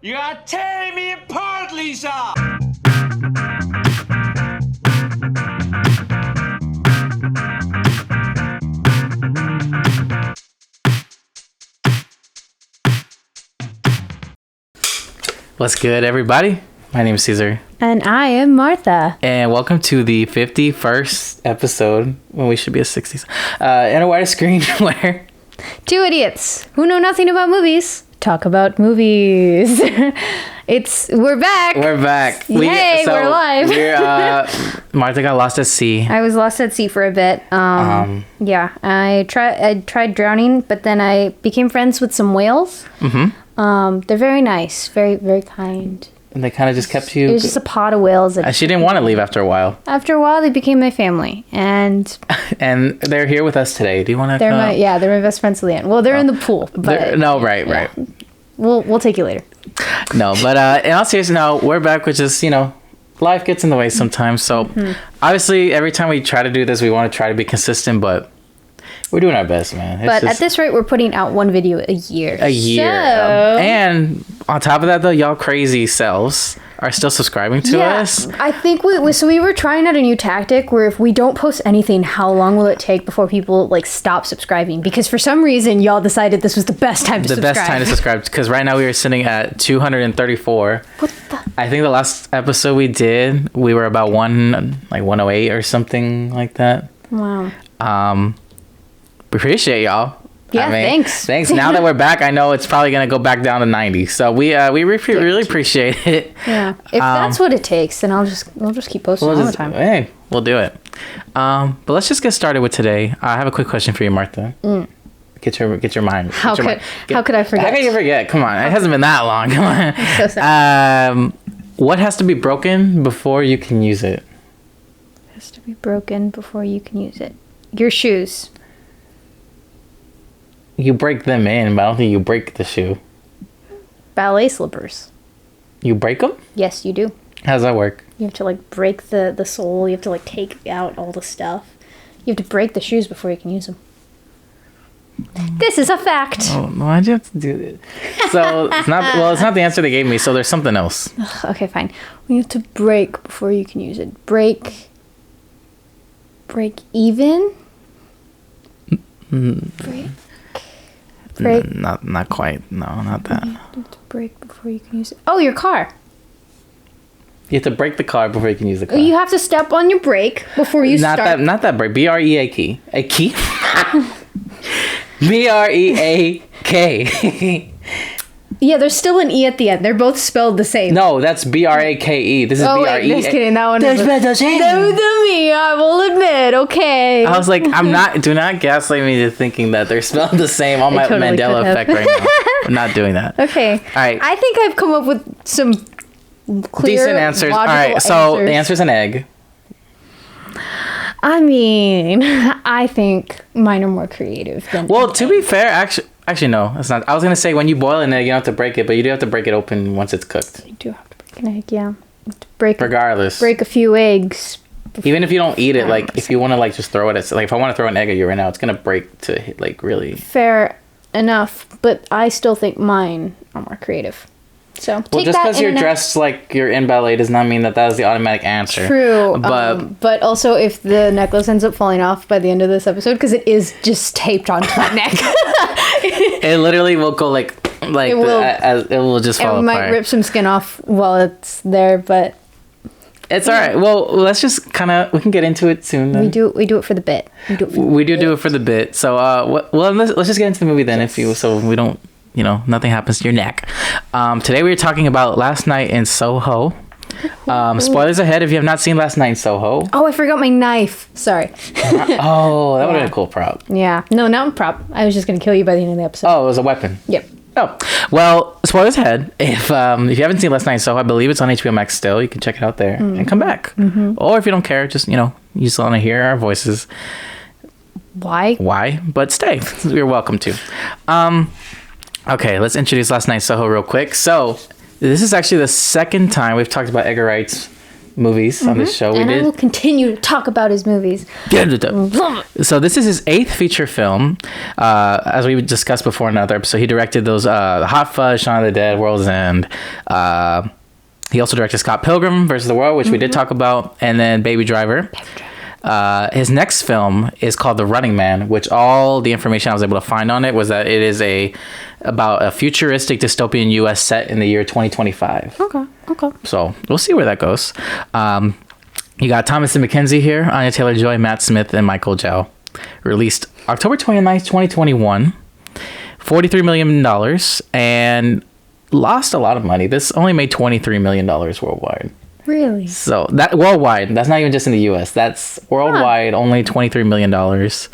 You are tearing me apart, Lisa! What's good, everybody? My name is Caesar. And I am Martha. And welcome to the 51st episode, when we should be at 60s, in a wider screen where... Two idiots who know nothing about movies talk about movies. We're back. We're back. Yay, we're alive. Martha got lost at sea. I was lost at sea for a bit. Yeah, I tried drowning, but then I became friends with some whales. Mm-hmm. They're very nice, very, very kind. And they kind of just kept you... It was just a pod of whales. She didn't want to leave after a while. After a while, they became my family. And they're here with us today. Do you want to they're my best friends till the end. Well, they're in the pool. But right. We'll take you later. No, but in all seriousness, no, we're back with just, life gets in the way sometimes. So obviously, every time we try to do this, we want to try to be consistent, but we're doing our best, man. But at this rate, we're putting out one video a year. And on top of that, though, y'all crazy selves are still subscribing to us. I think we were trying out a new tactic where if we don't post anything, how long will it take before people stop subscribing? Because for some reason, y'all decided this was the best time to subscribe. The best time to subscribe, because right now we are sitting at 234. What the? I think the last episode we did, we were about 108 or something like that. Wow. We appreciate y'all. Yeah, thanks. Thanks. Now that we're back, I know it's probably going to go back down to 90. So we really appreciate it. Yeah. If that's what it takes, then we'll just keep posting all the time. Hey, we'll do it. But let's just get started with today. I have a quick question for you, Martha. Get your mind. How could I forget? How could you forget? Come on. It hasn't been that long. Come on. I'm so sorry. What has to be broken before you can use it? It has to be broken before you can use it. Your shoes. You break them in, but I don't think you break the shoe. Ballet slippers. You break them? Yes, you do. How does that work? You have to break the sole. You have to take out all the stuff. You have to break the shoes before you can use them. This is a fact. Oh, why'd you have to do this? So it's not the answer they gave me. So there's something else. Okay, fine. You have to break before you can use it. Break even. Break. Not quite. No, not that. You have to break before you can use it. Oh, your car. You have to break the car before you can use the car. You have to step on your brake before you start. Not that brake. B-R-E-A-K. A key? B-R-E-A-K. Yeah, there's still an E at the end. They're both spelled the same. No, that's B-R-A-K-E. This is B-R-E-A. Just kidding. That one is the same. That was me, I will admit. Okay. I was like, do not gaslight me to thinking that they're spelled the same on my totally Mandela effect right now. I'm not doing that. Okay. All right. I think I've come up with some clear, decent answers. All right, so the answer's an egg. I mean, I think mine are more creative than... Well, to be fair, actually, no, it's not. I was going to say, when you boil an egg, you don't have to break it, but you do have to break it open once it's cooked. You do have to break an egg, yeah. You have to break a few eggs. Even if you don't eat it, if you want to, just throw it at... if I want to throw an egg at you right now, it's going to break to hit, really... Fair enough, but I still think mine are more creative. So well, just because you're dressed like you're in ballet does not mean that is the automatic answer. True, but also if the necklace ends up falling off by the end of this episode, because it is just taped onto my neck, it literally will go it will just fall apart. We might rip some skin off while it's there, but it's all right. Well, let's just we can get into it soon. Then. We do it for the bit. We do it for the bit. So let's just get into the movie then, so we don't. Nothing happens to your neck. Today we were talking about Last Night in Soho. Spoilers ahead if you have not seen Last Night in Soho. Oh, I forgot my knife. Sorry. That would have been a cool prop. Yeah. No, not a prop. I was just going to kill you by the end of the episode. Oh, it was a weapon. Yep. Oh, well, spoilers ahead. If you haven't seen Last Night in Soho, I believe it's on HBO Max still. You can check it out there and come back. Mm-hmm. Or if you don't care, just, you just want to hear our voices. Why? But stay. You're welcome to. Okay, let's introduce Last Night in Soho real quick. So, this is actually the second time we've talked about Edgar Wright's movies on this show. And I will continue to talk about his movies. So this is his 8th feature film. As we discussed before in another episode, he directed those Hot Fuzz, Shaun of the Dead, World's End. He also directed Scott Pilgrim vs. the World, which we did talk about, and then Baby Driver. His next film is called The Running Man, which all the information I was able to find on it was that it is about a futuristic dystopian U.S. set in the year 2025. Okay. So we'll see where that goes. You got Thomas and Mackenzie here, Anya Taylor-Joy, Matt Smith, and Michael Zhao. Released October 29th, 2021. $43 million and lost a lot of money. This only made $23 million worldwide. Really? So that worldwide, that's not even just in the US. That's worldwide, only $23 million.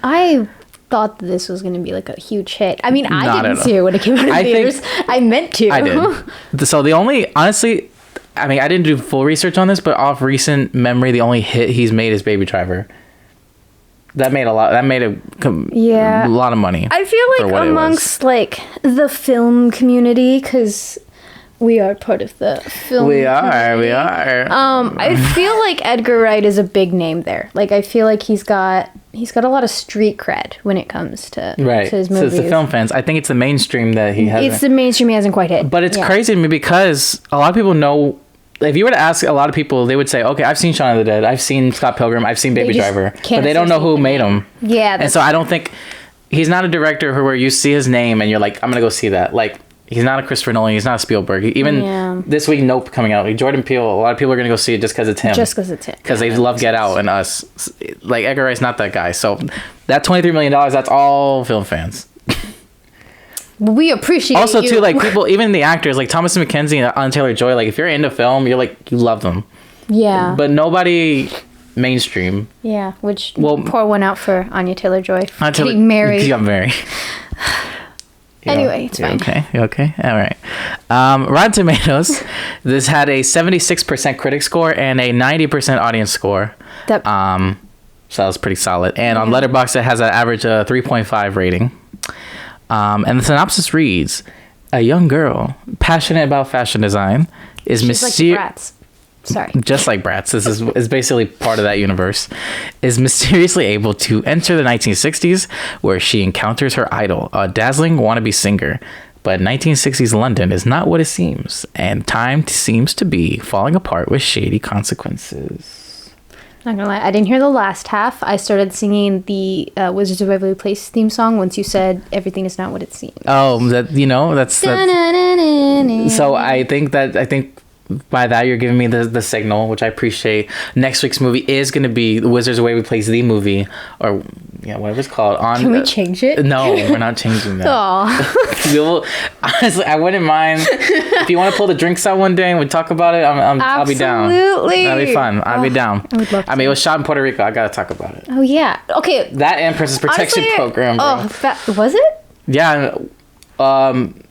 I thought that this was going to be like a huge hit. I mean, I Not didn't at see it when it came out in theaters. I meant to. I did. So the only, honestly, I mean, I didn't do full research on this, but off recent memory, the only hit he's made is Baby Driver. That made a lot. That made a lot of money. I feel like amongst like the film community, because we are part of the film. We are. I feel like Edgar Wright is a big name there. Like I feel like he's got a lot of street cred when it comes to his movies. So it's the film fans. I think it's the mainstream that he hasn't. It's the mainstream he hasn't quite hit. But it's crazy to me because a lot of people know. If you were to ask a lot of people, they would say, okay, I've seen Shaun of the Dead, I've seen Scott Pilgrim, I've seen Baby Driver, but they don't know who made them. Yeah. And so I don't think he's not a director where you see his name and you're like, I'm gonna go see that. Like he's not a Christopher Nolan, he's not a Spielberg. Even this week, Nope coming out. Like Jordan Peele, a lot of people are gonna go see it just because it's him. Because they love Get Out and Us. Like Edgar Wright's not that guy. So that $23 million, that's all film fans. We appreciate also you. too, like people, even the actors like Thomas and Mackenzie and Anya Taylor-Joy, like if you're into film, you're like, you love them. Yeah. But nobody mainstream. Yeah, which pour one out for Anya Taylor-Joy getting married. She got married. Anyway, it's fine. You okay? All right. Rotten Tomatoes, this had a 76% critic score and a 90% audience score. So that was pretty solid. And on Letterboxd, it has an average 3.5 rating. And the synopsis reads, a young girl passionate about fashion design is mysterious. Just like Bratz. This is basically part of that universe. Is mysteriously able to enter the 1960s where she encounters her idol, a dazzling wannabe singer. But 1960s London is not what it seems, and time seems to be falling apart with shady consequences. Not gonna lie, I didn't hear the last half. I started singing the Wizards of Waverly Place theme song once you said everything is not what it seems. Oh, that's so I think by that you're giving me the signal, which I appreciate. Next week's movie is going to be The Wizards of Waverly Place, the movie, or whatever it's called. Can we change it? No, we're not changing that. Honestly, I wouldn't mind if you want to pull the drinks out one day and we talk about it. I'll be down. Absolutely, that'd be fun. I'll be down. I would love to. I mean, it was shot in Puerto Rico. I gotta talk about it. Oh yeah. Okay. That and Princess Protection Program. Bro. Was it? Yeah.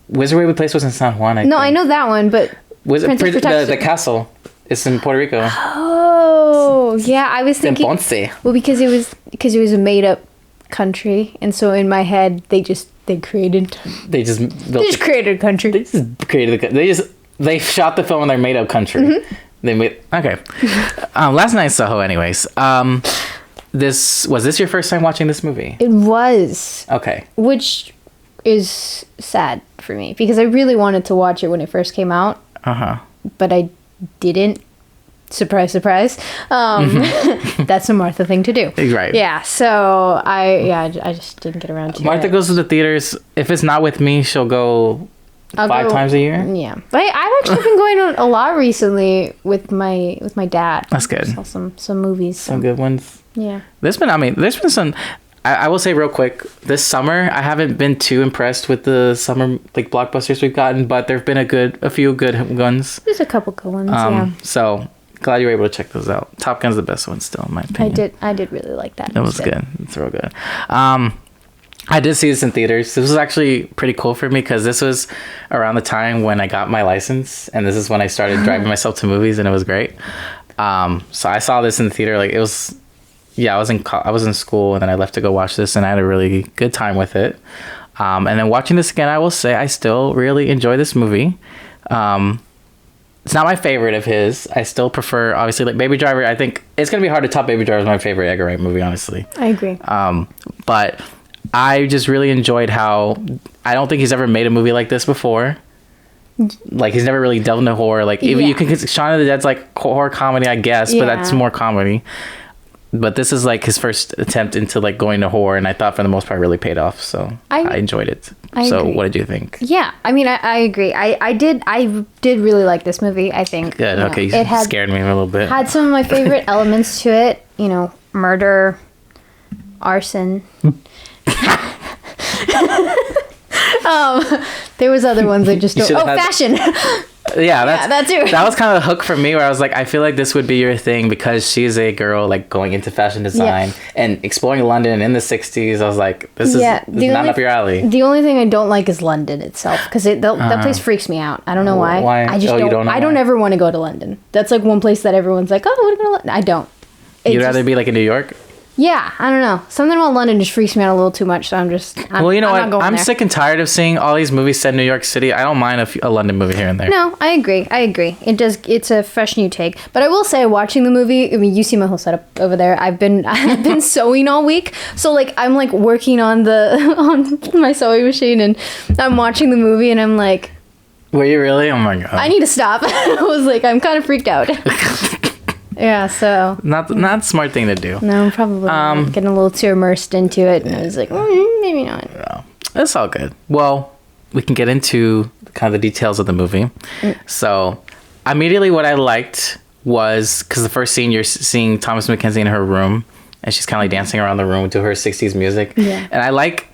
Wizard of Waverly Place was in San Juan. I know that one, but. The castle is in Puerto Rico. Oh, yeah. I was thinking. Well, because it was a made up country, and so in my head they created a country. They shot the film in their made up country. Mm-hmm. Last night in Soho, anyways. Was this your first time watching this movie? It was. Okay. Which is sad for me because I really wanted to watch it when it first came out. But I didn't. Surprise, surprise. That's a Martha thing to do. Right. Yeah. So I just didn't get around to it. Martha goes to the theaters. If it's not with me, she'll go 5 times a year. Yeah. But I've actually been going a lot recently with my dad. That's good. Saw some movies. Some good ones. Yeah. There's been some. I will say real quick, this summer I haven't been too impressed with the summer blockbusters we've gotten, but there've been a few good ones. There's a couple good ones, yeah. So glad you were able to check those out. Top Gun's the best one still, in my opinion. I did really like that. It was good. It's real good. I did see this in theaters. This was actually pretty cool for me because this was around the time when I got my license, and this is when I started driving myself to movies, and it was great. So I saw this in the theater. It was. Yeah, I was in school, and then I left to go watch this, and I had a really good time with it. And then watching this again, I will say I still really enjoy this movie. It's not my favorite of his. I still prefer, obviously, like Baby Driver. I think it's gonna be hard to top Baby Driver as my favorite Edgar Wright movie, honestly. I agree. But I just really enjoyed how I don't think he's ever made a movie like this before. Like he's never really delved into horror. Like even you can Shaun of the Dead's like horror comedy, I guess, but that's more comedy. But this is like his first attempt into like going to horror, and I thought for the most part really paid off. So I enjoyed it. So agree. What did you think? Yeah, I mean, I agree. I did really like this movie. I think good. Okay, it scared me a little bit. Had some of my favorite elements to it. You know, murder, arson. There was other ones I just don't. Oh, fashion. Yeah, that too. That was kind of a hook for me, where I was like, I feel like this would be your thing because she's a girl like going into fashion design and exploring London in the 60s. I was like, this is not up your alley. The only thing I don't like is London itself because that place freaks me out. I don't know why. Why? I just don't ever want to go to London. That's like one place that everyone's like, oh, we're going to London. I don't. You'd rather be like in New York? Yeah, I don't know. Something about London just freaks me out a little too much, so I'm well, you know what? I'm sick and tired of seeing all these movies set in New York City. I don't mind a London movie here and there. No, I agree. It's a fresh new take. But I will say, watching the movie, I mean, you see my whole setup over there. I've been sewing all week, so like I'm like working on my sewing machine, and I'm watching the movie, and I'm like, were you really? Oh my god! I need to stop. I was like, I'm kind of freaked out. Yeah, so not a smart thing to do. No, probably getting a little too immersed into it, and I was like, maybe not. No, it's all good. Well, we can get into kind of the details of the movie. So, immediately, what I liked was because the first scene you're seeing Thomas Mackenzie in her room, and she's kind of like dancing around the room to her 60s music. Yeah, and I like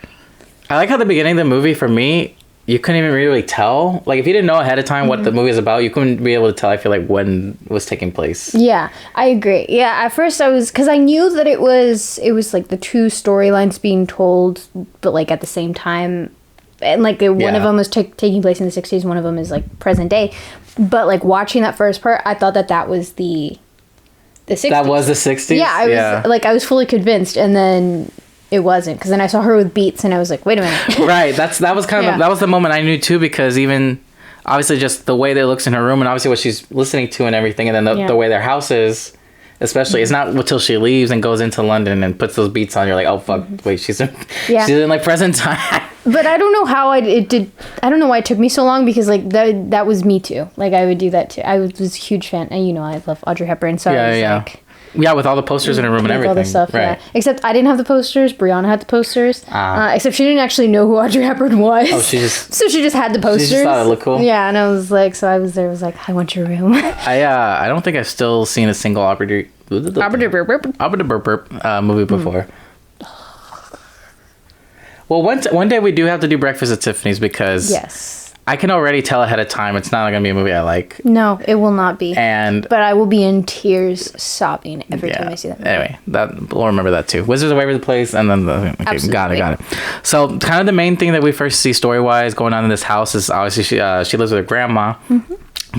how the beginning of the movie for me. You couldn't even really tell. Like, if you didn't know ahead of time what the movie is about, you couldn't be able to tell, I feel like, when it was taking place. Yeah, I agree. Yeah, at first I was... Because I knew that it was like, the two storylines being told, but, like, at the same time. And, like, one of them was taking place in the 60s, one of them is, like, present day. But, like, watching that first part, I thought that was the 60s. That was the 60s? Yeah, I was fully convinced, and then... It wasn't, because then I saw her with Beats, and I was like, "Wait a minute!" Right. That was kind of that was the moment I knew too, because even obviously just the way that it looks in her room, and obviously what she's listening to and everything, and then the way their house is, especially, it's not until she leaves and goes into London and puts those beats on, you're like, "Oh fuck, wait, she's in like present time." But I don't know how it did. I don't know why it took me so long, because like that was me too. Like I would do that too. I was a huge fan, and you know I love Audrey Hepburn, so I was like. Yeah, with all the posters in her room and everything. All the stuff, right. Yeah. Except I didn't have the posters. Brianna had the posters. Except she didn't actually know who Audrey Hepburn was. Oh, so she just had the posters. She just thought it looked cool. Yeah, and I was like, so I was there. I was like, I want your room. I don't think I've still seen a single movie before. Well, one day we do have to do Breakfast at Tiffany's, because I can already tell ahead of time it's not going to be a movie I like. No, it will not be. But I will be in tears, sobbing every time I see that movie. Anyway, we'll remember that too. Wizards of Waverly Place, and then got it. So, kind of the main thing that we first see story-wise going on in this house is obviously she lives with her grandma.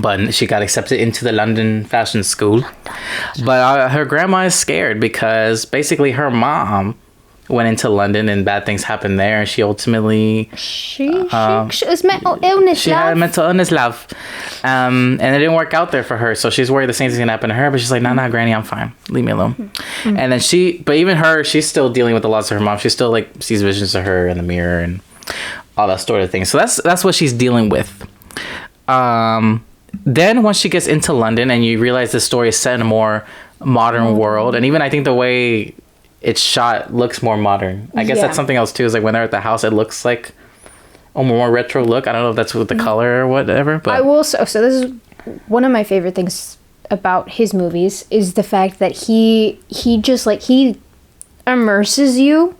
But she got accepted into the London Fashion School. But her grandma is scared because basically her mom went into London and bad things happened there, and she ultimately she was mental illness. She had mental illness, love, and it didn't work out there for her. So she's worried the same thing's gonna happen to her. But she's like, nah, Granny, I'm fine. Leave me alone. And then she's still dealing with the loss of her mom. She still like sees visions of her in the mirror and all that sort of thing. So that's what she's dealing with. Then once she gets into London and you realize the story is set in a more modern world, and even I think the way it's shot looks more modern. I guess that's something else too, is like when they're at the house, it looks like a more retro look. I don't know if that's with the color or whatever, but I will so this is one of my favorite things about his movies is the fact that he just like he immerses you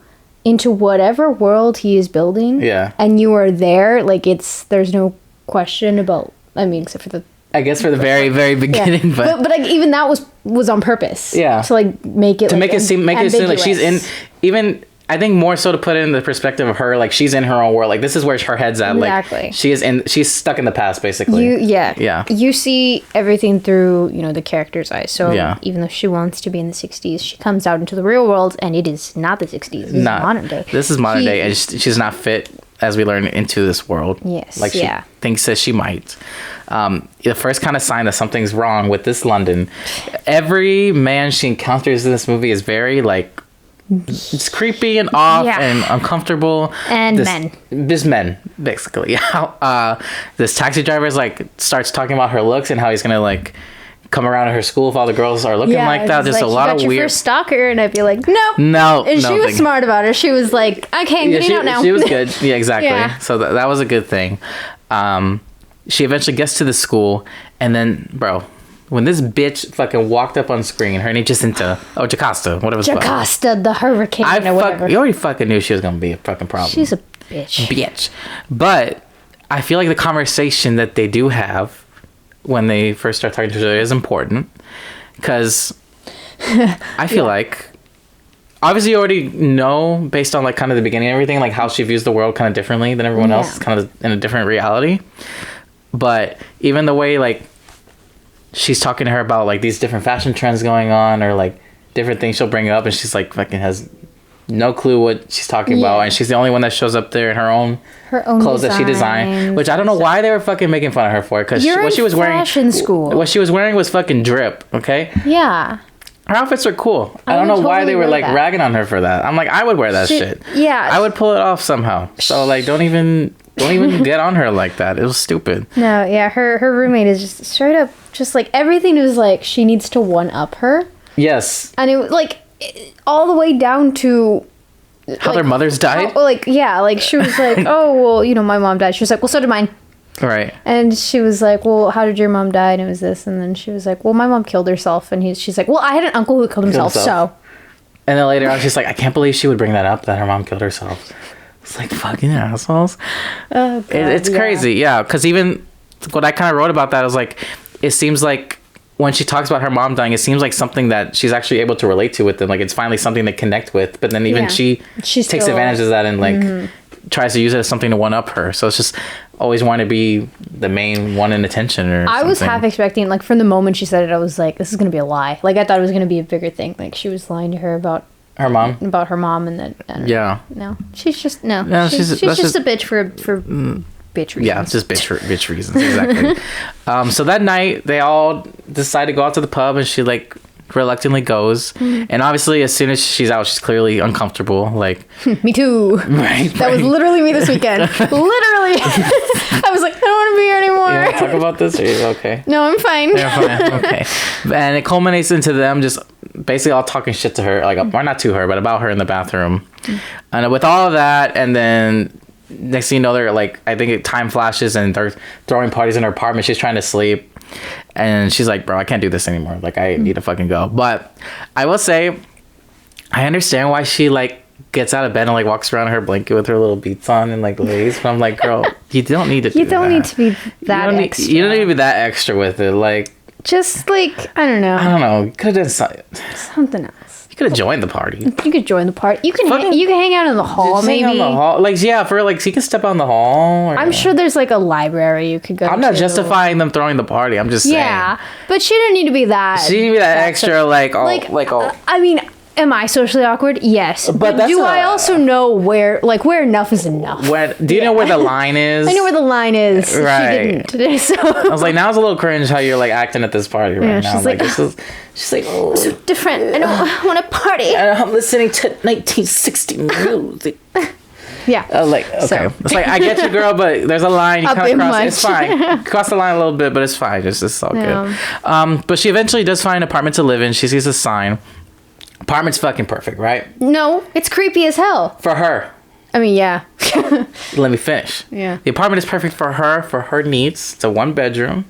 into whatever world he is building. Yeah. And you are there, like there's no question about, I mean, except for the I guess for the very, very beginning, but like even that was on purpose. Yeah, to like make it seem like she's in. Even I think more so to put it in the perspective of her, like she's in her own world. Like this is where her head's at. Exactly. Like she's stuck in the past, basically. You see everything through the character's eyes. So even though she wants to be in the 60s, she comes out into the real world, and it is not the 60s. It's modern day. This is modern day, and she's not fit as we learn, into this world. Yes. Like she thinks that she might. The first kind of sign that something's wrong with this London. Every man she encounters in this movie is very like, it's creepy and off and uncomfortable. And Just men, basically. This taxi driver is like starts talking about her looks and how he's gonna like come around to her school if all the girls are looking like that. Just like, a lot of weird. First stalker, and I'd be like, nope. No. And she was smart about it. She was like, okay, I'm getting out now. She was good. Yeah, exactly. So that was a good thing. She eventually gets to the school, and then, bro, when this bitch fucking walked up on screen, her name Jacasta, whatever it's called. Jacasta, the hurricane or whatever. You already fucking knew she was going to be a fucking problem. She's a bitch. But I feel like the conversation that they do have when they first start talking to each other is important. Because I feel like, obviously you already know, based on like kind of the beginning and everything, like how she views the world kind of differently than everyone else. It's kind of in a different reality. But even the way like she's talking to her about like these different fashion trends going on, or like different things she'll bring up, and she's like fucking has no clue what she's talking about, and she's the only one that shows up there in her own clothes that she designed, which I don't know why they were fucking making fun of her for, because what she was wearing, fashion school. What she was wearing was fucking drip. Okay. Yeah. Her outfits are cool. I don't know why they were like ragging on her for that. I'm like, I would wear that shit. Yeah. I would pull it off somehow. So like, don't even get on her like that. It was stupid. No, yeah, her roommate is just straight up, just like everything was like she needs to one up her. Yes. And it was like all the way down to how their mothers died. Like she was like, oh well, you know, my mom died. She was like, well, so did mine. Right. And she was like, well, how did your mom die? And it was this. And then she was like, well, my mom killed herself. And she's like, well, I had an uncle who killed himself. So. And then later on, she's like, I can't believe she would bring that up, that her mom killed herself. It's like, fucking assholes. Oh, God, it's crazy. Yeah. Because even what I kind of wrote about that was like, it seems like when she talks about her mom dying, it seems like something that she's actually able to relate to with them. Like, it's finally something to connect with. But then even she takes advantage of that and like tries to use it as something to one up her. So it's just always want to be the main one in attention or something. I was half expecting, like, from the moment she said it, I was like, this is going to be a lie. Like, I thought it was going to be a bigger thing. Like, she was lying to her about her mom, and then no, she's just she's just a bitch for bitch reasons. Yeah, it's just bitch reasons. Exactly. So that night they all decide to go out to the pub, and she like reluctantly goes, and obviously as soon as she's out, she's clearly uncomfortable. Like me too. Right. That was literally me this weekend. Literally. I was like, I don't want to be here anymore. You want to talk about this, or are you okay? No, I'm fine. You're fine. Okay. And it culminates into them just basically all talking shit to her, like, or not to her, but about her in the bathroom. And with all of that, and then next thing you know, they're like, I think time flashes and they're throwing parties in her apartment. She's trying to sleep, and she's like, bro, I can't do this anymore. Like, I need to fucking go. But I will say, I understand why she like gets out of bed and like walks around her blanket with her little beats on and like lays. But I'm like, girl, you don't need to do that. You don't need to be that extra. You don't need to be that extra with it. Like, just like, I don't know. You could have done something else. You could have joined the party. You could join the party. You can hang out in the hall, maybe. Hang out in the hall. Like, yeah, for like, so you can step out in the hall. I'm sure there's like a library you could go to. I'm not justifying them throwing the party. I'm just saying. Yeah, but she didn't need to be that. She didn't be that extra, I mean, am I socially awkward? Yes. But I also know where enough is enough? Do you know where the line is? I know where the line is. Right. She didn't today, so. I was like, now it's a little cringe how you're like acting at this party right now. She's like, oh, so different. I don't want to party. I'm listening to 1960 music. Yeah. I was like, okay. So. It's like, I get you, girl, but there's a line. You kind of cross. It's fine. Cross the line a little bit, but it's fine. It's all good. But she eventually does find an apartment to live in. She sees a sign. Apartment's fucking perfect, right? No, it's creepy as hell. For her. I mean, yeah. Let me finish. Yeah. The apartment is perfect for her needs. It's a 1-bedroom.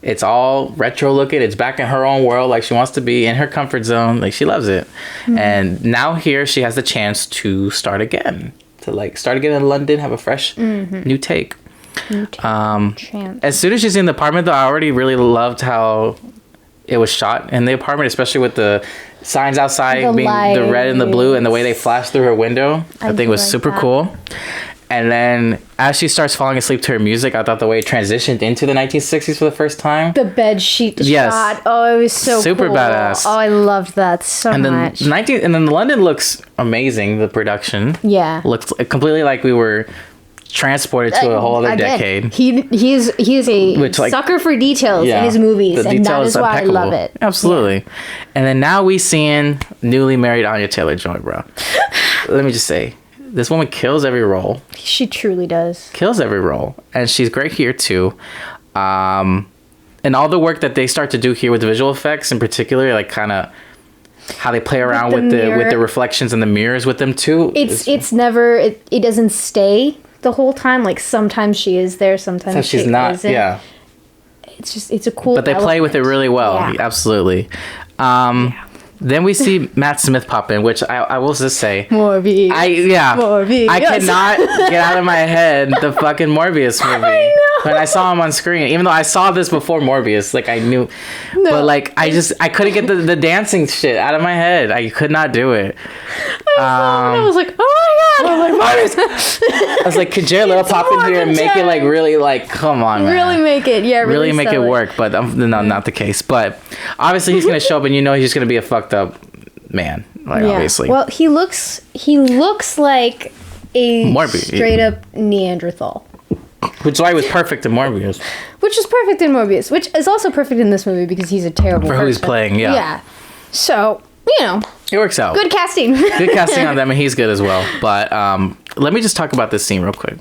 It's all retro looking. It's back in her own world, like she wants to be, in her comfort zone. Like, she loves it. Mm-hmm. And now here she has the chance to start again. To like start again in London, have a fresh new take. As soon as she's in the apartment, though, I already really loved how it was shot in the apartment, especially with the signs outside being the red and the blue, and the way they flash through her window. I think it was super cool. And then as she starts falling asleep to her music, I thought the way it transitioned into the 1960s for the first time. The bed sheet shot. Oh, it was so super cool. Badass. Oh, I loved that so much. And then London looks amazing. The production. Yeah. Looks completely like we were transported to a whole other decade. He is a sucker for details in his movies, and that is why impeccable. I love it. Absolutely. Yeah. And then now we seeing newly married Anya Taylor-Joy, bro. Let me just say, this woman kills every role. She truly does. Kills every role, and she's great here too. And all the work that they start to do here with the visual effects, in particular, like kind of how they play around with the reflections and the mirrors with them too. It doesn't stay the whole time. Like sometimes she is there, sometimes she's not. Isn't. Yeah. It's a cool. But they play with it really well. Yeah. Absolutely. Then we see Matt Smith pop in, which I will just say, Morbius. Morbius. I cannot get out of my head the fucking Morbius movie. I know. When I saw him on screen, even though I saw this before Morbius, like I knew, but like I couldn't get the dancing shit out of my head. I could not do it. I was like, oh my god! I'm like, Morbius. I was like, could Jared Leto pop in here and make it like really like, come on, man. Really make it, yeah. Really make it work, but no, not the case. But obviously he's gonna show up, and you know he's just gonna be a fucked up man, like obviously. Well, he looks like a Morbius. Straight up Neanderthal. Which is why he was perfect in Morbius. Which is perfect in Morbius, which is also perfect in this movie because he's a terrible person. Who he's playing, yeah. Yeah. So, you know. It works out. Good casting. Good casting on them, and he's good as well. But let me just talk about this scene real quick.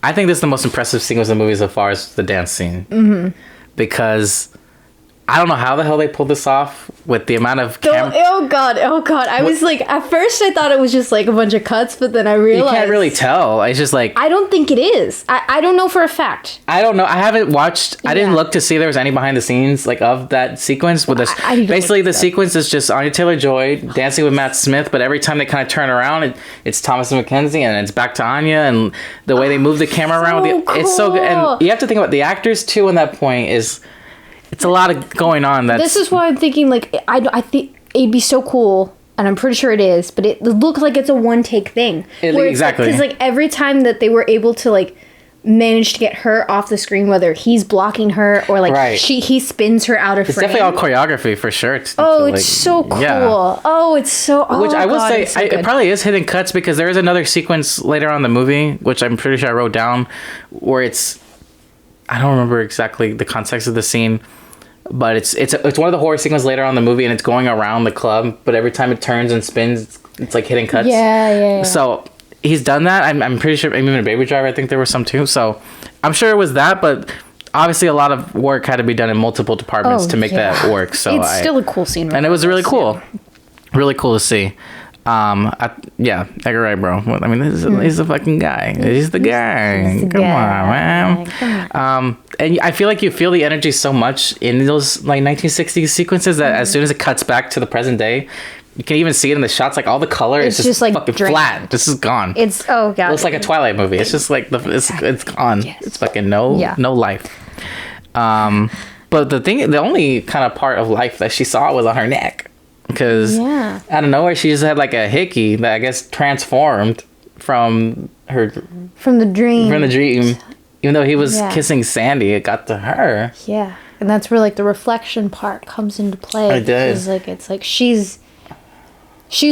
I think this is the most impressive scene of the movie so far as the dance scene. Mm-hmm. Because I don't know how the hell they pulled this off with the amount of camera. Oh god. I was like, at first I thought it was just like a bunch of cuts, but then I realized. You can't really tell. It's just like. I don't think it is. I don't know for a fact. I don't know. I haven't watched. I didn't look to see if there was any behind the scenes like of that sequence. With this. Basically, the sequence is just Anya Taylor-Joy dancing with Matt Smith, but every time they kind of turn around, it's Thomas and Mackenzie, and it's back to Anya, and the way they move the camera around. It's so good. And you have to think about the actors too. On that point is. It's a lot of going on. This is why I'm thinking, like, I think it'd be so cool, and I'm pretty sure it is, but it looks like it's a one-take thing. Exactly. Because, like, every time that they were able to, like, manage to get her off the screen, whether he's blocking her or, like, he spins her out of frame. It's definitely all choreography, for sure. It's so cool. Yeah. Oh, it's so... Oh, which I will say, so it probably is hidden cuts, because there is another sequence later on in the movie, which I'm pretty sure I wrote down, where it's... I don't remember exactly the context of the scene, but it's one of the horror sequences later on in the movie, and it's going around the club, but every time it turns and spins, it's like hitting cuts. Yeah. So he's done that. I'm pretty sure, even in Baby Driver, I think there was some too. So I'm sure it was that, but obviously a lot of work had to be done in multiple departments to make that work. So it's still a cool scene. And it was really cool. Yeah. Really cool to see. Edgar Wright, bro. I mean, he's the fucking guy. He's the guy. Come on, man. And I feel like you feel the energy so much in those like 1960s sequences that as soon as it cuts back to the present day, you can even see it in the shots. Like all the color is just like fucking flat. This is gone. It's god. It looks like a Twilight movie. It's just like it's gone. Yes. It's fucking no life. But the only kind of part of life that she saw was on her neck. Because out of nowhere, she just had like a hickey that I guess transformed from the dream. Even though he was kissing Sandy, it got to her. Yeah, and that's where like the reflection part comes into play. It does. It's like she's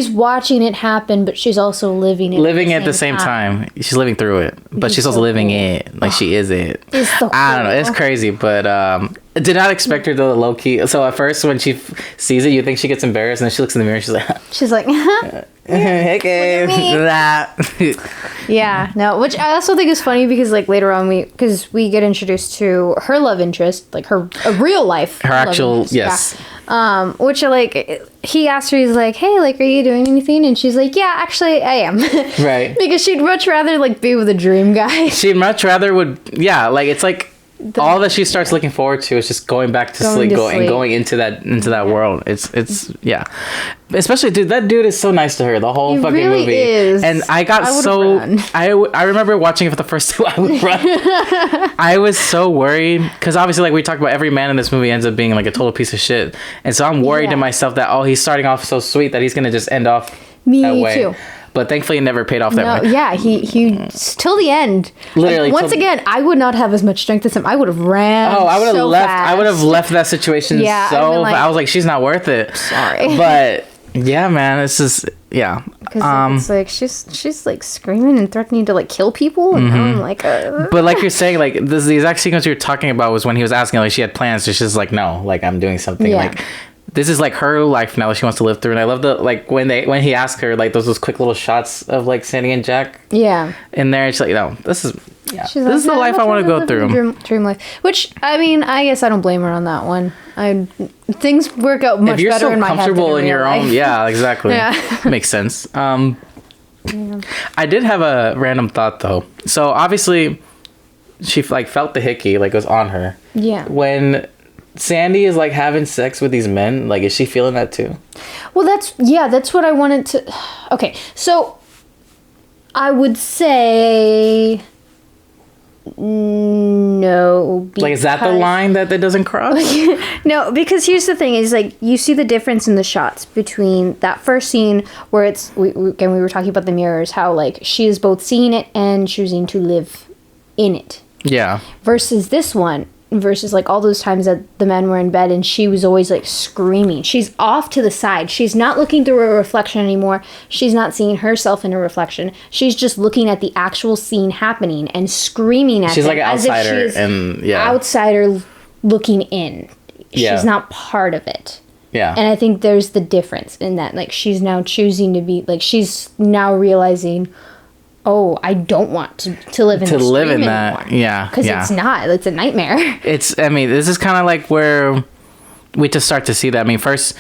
watching it happen, but she's also living it at the same time. She's living through it, but she's also living it. Like she is it. It's so cool. I don't know. It's crazy, but I did not expect her to low key. So at first, when she sees it, you think she gets embarrassed, and then she looks in the mirror. And she's like, "Hey, yeah, no." Which I also think is funny because like later on we get introduced to her love interest, like a real life, her actual which like he asked her, he's like, "Hey, like, are you doing anything?" And she's like, "Yeah, actually, I am." Right. Because she'd much rather like be with a dream guy. She'd much rather like it's like. All that she starts looking forward to is just going back to sleep, and going into that world. It's especially that dude is so nice to her the whole fucking really movie. Is. And I got I remember watching it for the first time. I would run. I was so worried because obviously like we talked about, every man in this movie ends up being like a total piece of shit, and so I'm worried to myself that he's starting off so sweet that he's gonna just end off that way. Me too. But thankfully, it never paid off that way. Yeah, he till the end. Literally, once again, I would not have as much strength as him. I would have ran. Oh, I would have left. Fast. I would have left that situation. Yeah, I was like, she's not worth it. Sorry, but yeah, man, this is because it's like she's like screaming and threatening to like kill people, and now I'm like, But like you're saying, like the exact sequence you're talking about was when he was asking, like she had plans, so she's like, no, like I'm doing something, like this is like her life now that she wants to live through. And I love the like when he asked her like those quick little shots of like Sandy and Jack, in there. She's like, no, this is this is the life I want to go through. Dream life. Which I mean, I guess I don't blame her on that one. Things work out much better in my head. If you're so comfortable in your own, yeah, exactly, makes sense. I did have a random thought though. So obviously, she like felt the hickey, like it was on her. Yeah. When Sandy is like having sex with these men, like is she feeling that too? Well, that's what I wanted to. Okay, so I would say no. Like, is that the line that doesn't cross? No, because here's the thing: is like you see the difference in the shots between that first scene where it's we were talking about the mirrors, how like she is both seeing it and choosing to live in it. Yeah. Versus this one. Versus like all those times that the men were in bed and she was always like screaming. She's off to the side. She's not looking through a reflection anymore. She's not seeing herself in a reflection. She's just looking at the actual scene happening and screaming at she's them like an outsider, and outsider looking in. She's not part of it. Yeah. And I think there's the difference in that. Like she's now choosing to be like she's now realizing, oh, I don't want to live in that. Anymore. Yeah. Because it's a nightmare. I mean, this is kind of like where we just start to see that. I mean, first,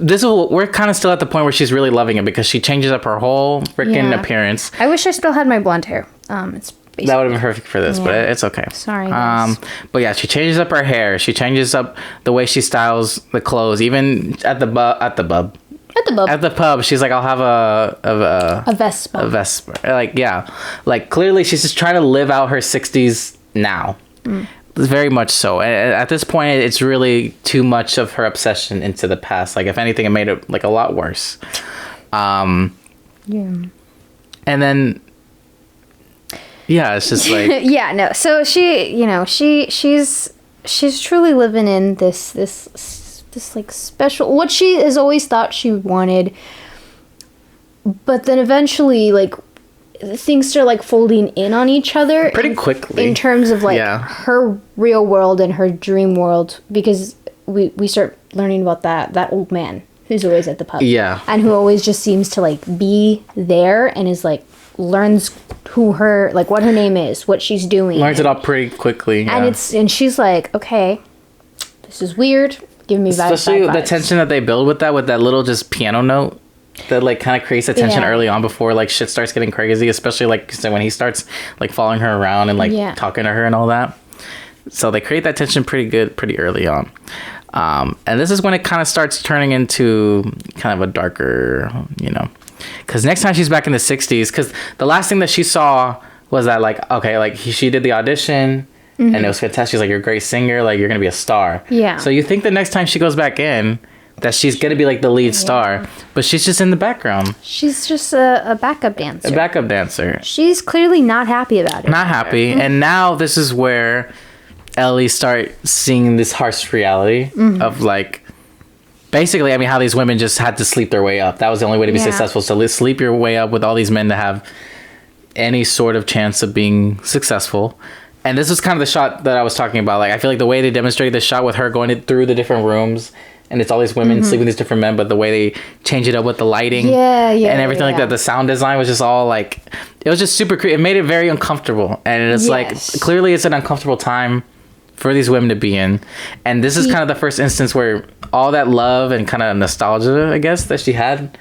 we're kind of still at the point where she's really loving it because she changes up her whole freaking appearance. I wish I still had my blonde hair. That would have been perfect for this, but it's okay. Sorry, guys. But yeah, she changes up her hair. She changes up the way she styles the clothes, even at the pub, she's like, I'll have a Vespa. A Vespa. Like, yeah. Like, clearly she's just trying to live out her 60s now. Very much so. At this point, it's really too much of her obsession into the past. Like, if anything, it made it, like, a lot worse. Yeah. And then... Yeah, it's just like... yeah, no. So she's truly living in this like special what she has always thought she wanted, but then eventually like things start like folding in on each other pretty quickly in terms of like her real world and her dream world, because we start learning about that old man who's always at the pub and who always just seems to like be there and is like learns what her name is, what she's doing, learns it all pretty quickly, and she's like, okay, this is weird. Give me vibes. Especially the tension that they build with that little just piano note that like kind of creates the tension early on before like shit starts getting crazy. Especially like when he starts like following her around and like talking to her and all that. So they create that tension pretty early on. And this is when it kind of starts turning into kind of a darker, because next time she's back in the 60s, because the last thing that she saw was that like, okay, like she did the audition. And it was fantastic. She's like, you're a great singer. Like, you're going to be a star. Yeah. So you think the next time she goes back in that she's going to be like the lead star. But she's just in the background. She's just a backup dancer. A backup dancer. She's clearly not happy about it. Not happy. And now this is where Ellie starts seeing this harsh reality of like... Basically, I mean, how these women just had to sleep their way up. That was the only way to be successful. So sleep your way up with all these men to have any sort of chance of being successful. And this was kind of the shot that I was talking about. Like, I feel like the way they demonstrated the shot with her going through the different rooms, and it's all these women sleeping with these different men, but the way they change it up with the lighting and everything like that, the sound design was just all like, it was just super creepy. It made it very uncomfortable. And it's like, clearly it's an uncomfortable time for these women to be in. And this is kind of the first instance where all that love and kind of nostalgia, I guess, that she had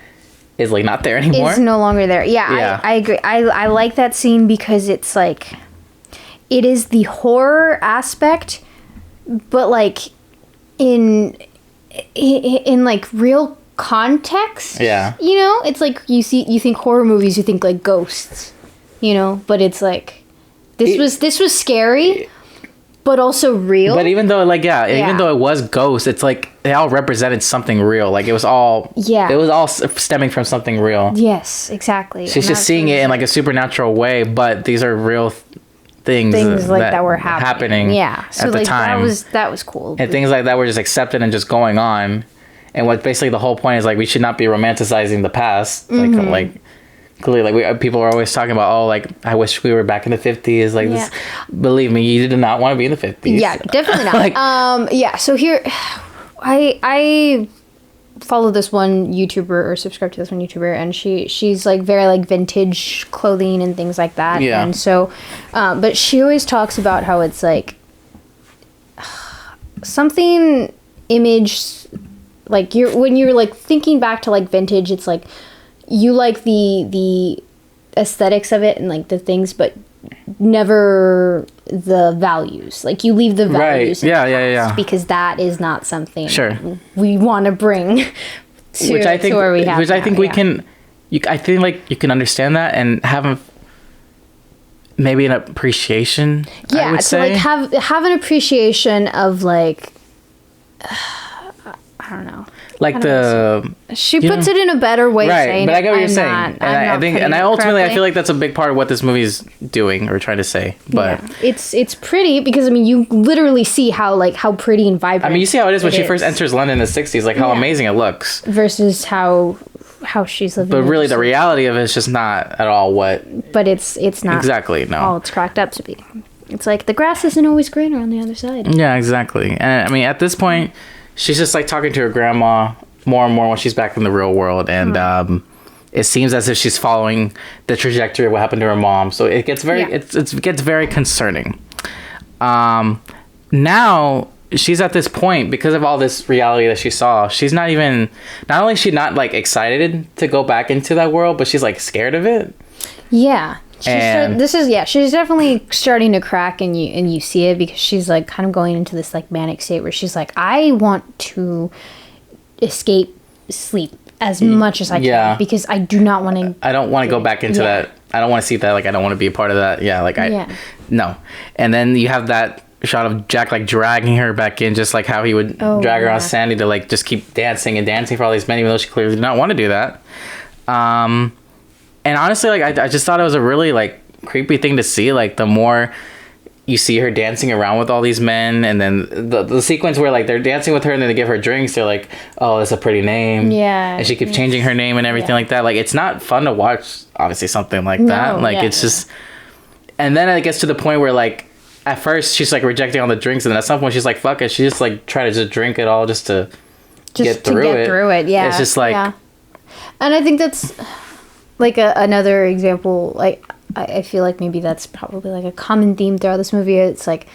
is like not there anymore. It's no longer there. Yeah. I agree. I like that scene because it's like, it is the horror aspect, but like in like real context. Yeah. It's like you think horror movies, you think like ghosts, but it's like this was scary, but also real. But even though even though it was ghosts, it's like they all represented something real. Like it was all stemming from something real. Yes, exactly. She's just seeing it in like a supernatural way, but these are real things like that were happening. Yeah. So at the time. That was cool. And things like that were just accepted and just going on. And what basically the whole point is like we should not be romanticizing the past. Like clearly, like people are always talking about, oh, like I wish we were back in the 50s. Like this, believe me, you did not want to be in the 50s. Yeah, definitely not. Like, so here, I follow this one YouTuber or subscribe to this one YouTuber, and she's like very like vintage clothing and things like that. Yeah. And so, but she always talks about how it's like something image, like when you're like thinking back to like vintage, it's like you like the aesthetics of it and like the things, but never the values. Like you leave the values right. because that is not something we want to bring to, which I think, to where we have which now. I think we can I think like you can understand that and have maybe an appreciation. I would say. Like have an appreciation of like I don't know. Like she puts it in a better way, right? saying but I get what you're I'm saying, not, and I think, and I ultimately I feel like that's a big part of what this movie's doing or trying to say. But it's pretty because I mean you literally see how pretty and vibrant. I mean you see how it is when she first enters London in the 60s, like how amazing it looks versus how she's living. But really, the reality of it is just not at all what. But it's not exactly all it's cracked up to be. It's like the grass isn't always greener on the other side. Yeah, exactly. And I mean, at this point, she's just like talking to her grandma more and more when she's back in the real world, and it seems as if she's following the trajectory of what happened to her mom. So it gets very it gets very concerning. Now she's at this point because of all this reality that she saw. She's not only is she not like excited to go back into that world, but she's like scared of it. Yeah. She's definitely starting to crack, and you see it because she's like kind of going into this like manic state where she's like, I want to escape sleep as much as I can because I do not want to. I don't want to go back into that. I don't want to see that. Like I don't want to be a part of that. Yeah, like no. And then you have that shot of Jack like dragging her back in, just like how he would drag her on Sandy to like just keep dancing and dancing for all these men, even though she clearly did not want to do that. And honestly, like I just thought it was a really like creepy thing to see. Like the more you see her dancing around with all these men, and then the sequence where like they're dancing with her and then they give her drinks, they're like, oh, that's a pretty name. Yeah. And she keeps changing her name and everything like that. Like it's not fun to watch, obviously, something like that. Like it's just, and then it gets to the point where like at first she's like rejecting all the drinks, and then at some point she's like, fuck it, she just like try to just drink it all just to get through it. Yeah. It's just like, and I think that's like another example. Like I feel like maybe that's probably like a common theme throughout this movie. It's like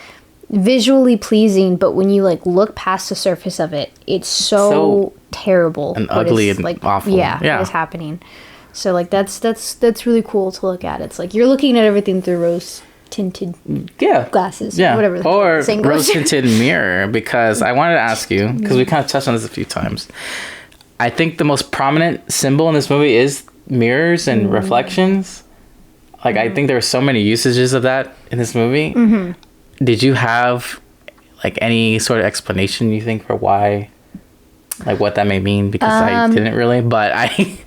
visually pleasing, but when you like look past the surface of it, it's so terrible and ugly and like awful. What is happening. So like that's really cool to look at. It's like you're looking at everything through rose tinted glasses, whatever, or rose tinted mirror. Because I wanted to ask you, because we kind of touched on this a few times, I think the most prominent symbol in this movie is mirrors and reflections. Like I think there were so many usages of that in this movie. Did you have like any sort of explanation you think for why, like what that may mean? Because I didn't really, but I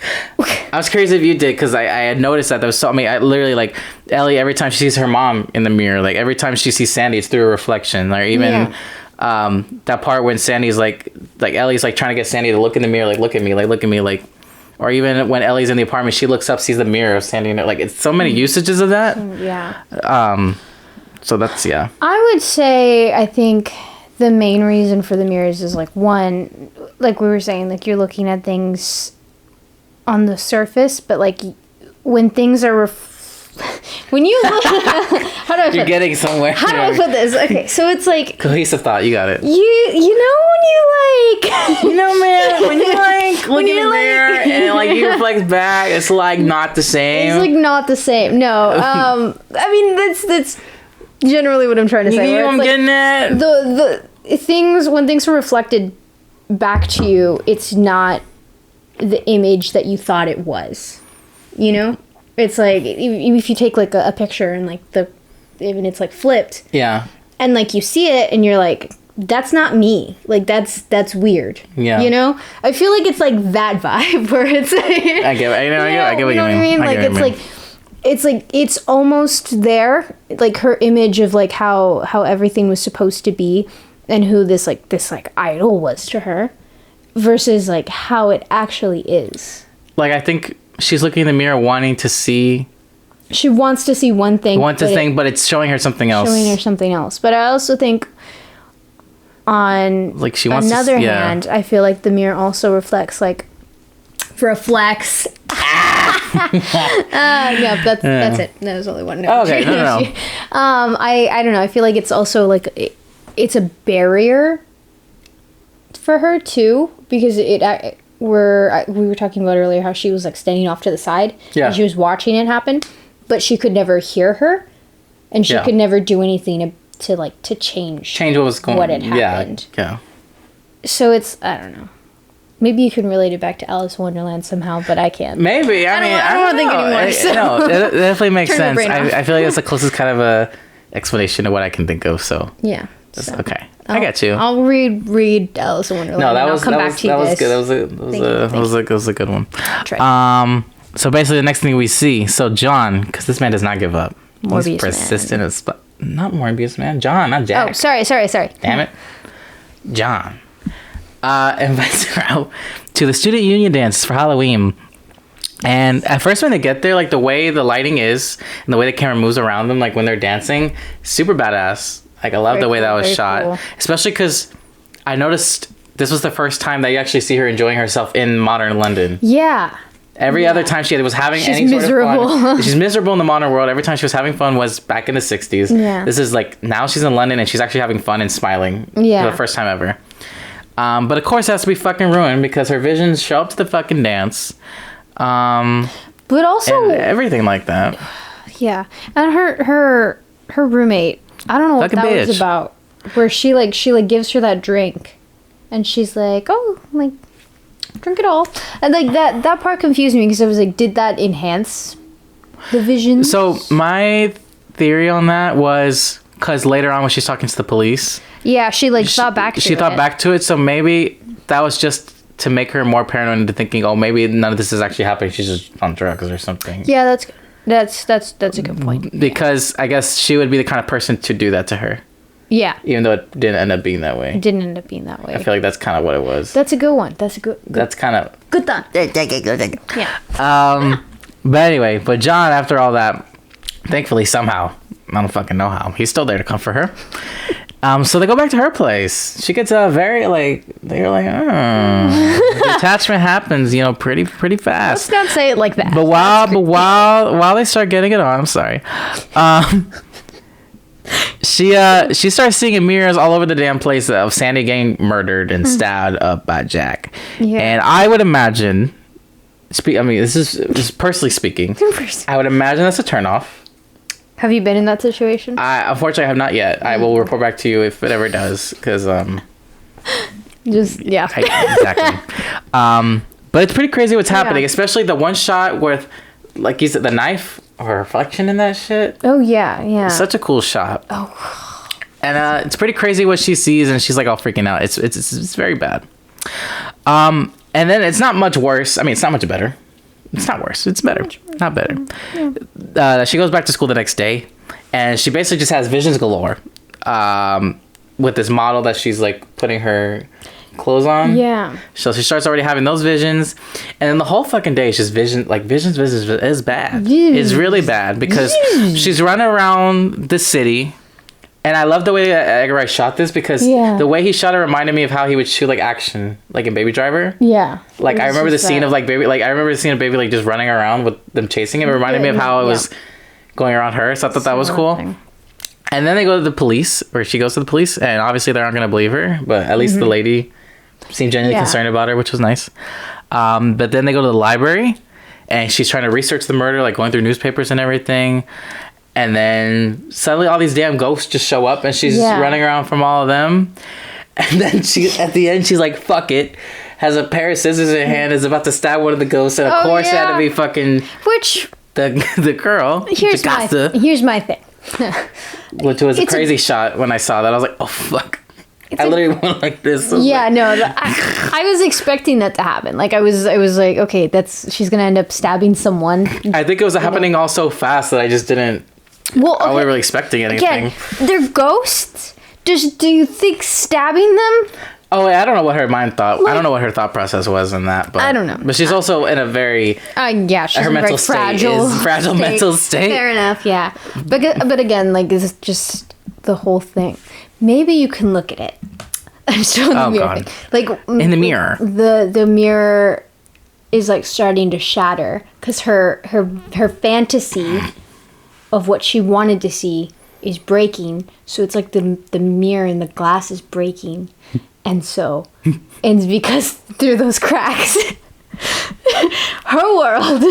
was curious if you did, because I had noticed that there was so, I mean, I literally like Ellie, every time she sees her mom in the mirror, like every time she sees Sandy, it's through a reflection. Or even that part when Sandy's like Ellie's like trying to get Sandy to look in the mirror, like look at me, like. Or even when Ellie's in the apartment, she looks up, sees the mirror of Sandy. Like, it's so many usages of that. So that's, I would say, I think the main reason for the mirrors is, like, one, like we were saying, like, you're looking at things on the surface, but, like, when things are when you look how do I put You're getting somewhere. How do I put this? Okay, so it's like cohesive thought, you got it. You know when you like man, when you like look in the mirror and like you reflect back, it's like not the same. It's like not the same. No. I mean that's generally what I'm trying to say. You know what I'm getting at? The things, when things are reflected back to you, it's not the image that you thought it was. You know? It's like if you take like a picture and like even it's like flipped, and like you see it and you're like, that's not me, like that's weird, you know. I feel like it's like that vibe where it's like, I get what you mean. Like it's like it's almost there, like her image of like how everything was supposed to be and who this idol was to her, versus like how it actually is. Like, I think she's looking in the mirror wanting to see. She wants to see one thing. But it's showing her something else. But I also think on like she wants another hand, I feel like the mirror also reflects. Yeah, that's it. There's only one. No. Okay, no. I don't know. I feel like it's also like it's a barrier for her too, because we were talking about earlier how she was like standing off to the side. Yeah. And she was watching it happen, but she could never hear her, and she could never do anything to change what had happened. Yeah. So it's, I don't know. Maybe you can relate it back to Alice in Wonderland somehow, but I can't. Maybe. I don't want to think anymore. So. No, it definitely makes sense. I feel like it's the closest kind of a explanation of what I can think of. So yeah. So. Okay. I got you. I'll read Alice in Wonderland. No, that was good. That was a good one. So basically, the next thing we see. So John, because this man does not give up. He's persistent as not Morbius man. John, not Jack. Oh, sorry. Damn it, John. Invites her out to the student union dance for Halloween. And at first when they get there, like the way the lighting is and the way the camera moves around them, like when they're dancing, super badass. Like I love the way that was shot. Cool. Especially because I noticed this was the first time that you actually see her enjoying herself in modern London. Yeah. Every other time she was having any sort of fun. She's miserable in the modern world. Every time she was having fun was back in the 60s. Yeah. This is like, now she's in London and she's actually having fun and smiling for the first time ever. But of course it has to be fucking ruined because her visions show up to the fucking dance. But also... And everything like that. Yeah. And her roommate, I don't know what that was about. Where she gives her that drink. And she's like, oh, like... drink it all. And like that part confused me because I was like, did that enhance the vision? So my theory on that was because later on when she's talking to the police, she thought back to it. She thought back to it, so maybe that was just to make her more paranoid into thinking, oh, maybe none of this is actually happening, she's just on drugs or something. Yeah, that's a good point. Because I guess she would be the kind of person to do that to her. Yeah. Even though it didn't end up being that way. It didn't end up being that way. I feel like that's kind of what it was. That's a good one. That's kind of... Good thought. Yeah. But anyway, John, after all that, thankfully, somehow, I don't fucking know how, he's still there to comfort her. So they go back to her place. She gets they're like, detachment happens, pretty fast. Let's not say it like that. But while they start getting it on, I'm sorry. She starts seeing in mirrors all over the damn place of Sandy getting murdered and stabbed up by Jack. Yeah. And I would imagine, this is personally speaking, I would imagine that's a turnoff. Have you been in that situation? Unfortunately, I have not yet. I will report back to you if it ever does, because exactly. But it's pretty crazy what's happening, especially the one shot with, like you said, the knife or reflection in that shit. Oh yeah. It's such a cool shot. Oh. And it's pretty crazy what she sees, and she's like all freaking out. It's very bad. And then it's not much worse. I mean, it's not much better. It's not worse. It's better. Not better. Yeah. She goes back to school the next day, and she basically just has visions galore. With this model that she's like putting her clothes on. Yeah. So she starts already having those visions, and then the whole fucking day is just visions is bad. It's really bad because she's running around the city. And I love the way Edgar Wright shot this because the way he shot it reminded me of how he would shoot like action, like in Baby Driver. Yeah. Like I remember the scene of like Baby, like I remember the scene of Baby like just running around with them chasing him. It reminded me of how it was going around her. So I thought that was cool. And then they go to the police, or she goes to the police, and obviously they're not going to believe her, but at least the lady seemed genuinely concerned about her, which was nice. But then they go to the library, and she's trying to research the murder, like going through newspapers and everything. And then suddenly all these damn ghosts just show up, and she's running around from all of them. And then at the end, she's like, fuck it. Has a pair of scissors in her hand, is about to stab one of the ghosts. And of course it had to be fucking... Which... The girl. Here's my thing. Which was a crazy shot when I saw that. I was like, oh, fuck. I literally went like this. I was expecting that to happen. Like, I was like, okay, she's going to end up stabbing someone. I think it was happening all so fast that I just didn't... Well, okay. I wasn't really expecting anything. Again, they're ghosts. Do you think stabbing them Oh, I don't know what her mind thought. I don't know what her thought process was in that. But I don't know. But she's also in a very she's her in a mental very fragile mental state. Fair enough, yeah. But again, like it's just the whole thing. Maybe you can look at it. I'm still in the mirror thing. Like in the mirror, the mirror is like starting to shatter because her fantasy of what she wanted to see is breaking. So it's like the mirror and the glass is breaking. And so, and because through those cracks, her world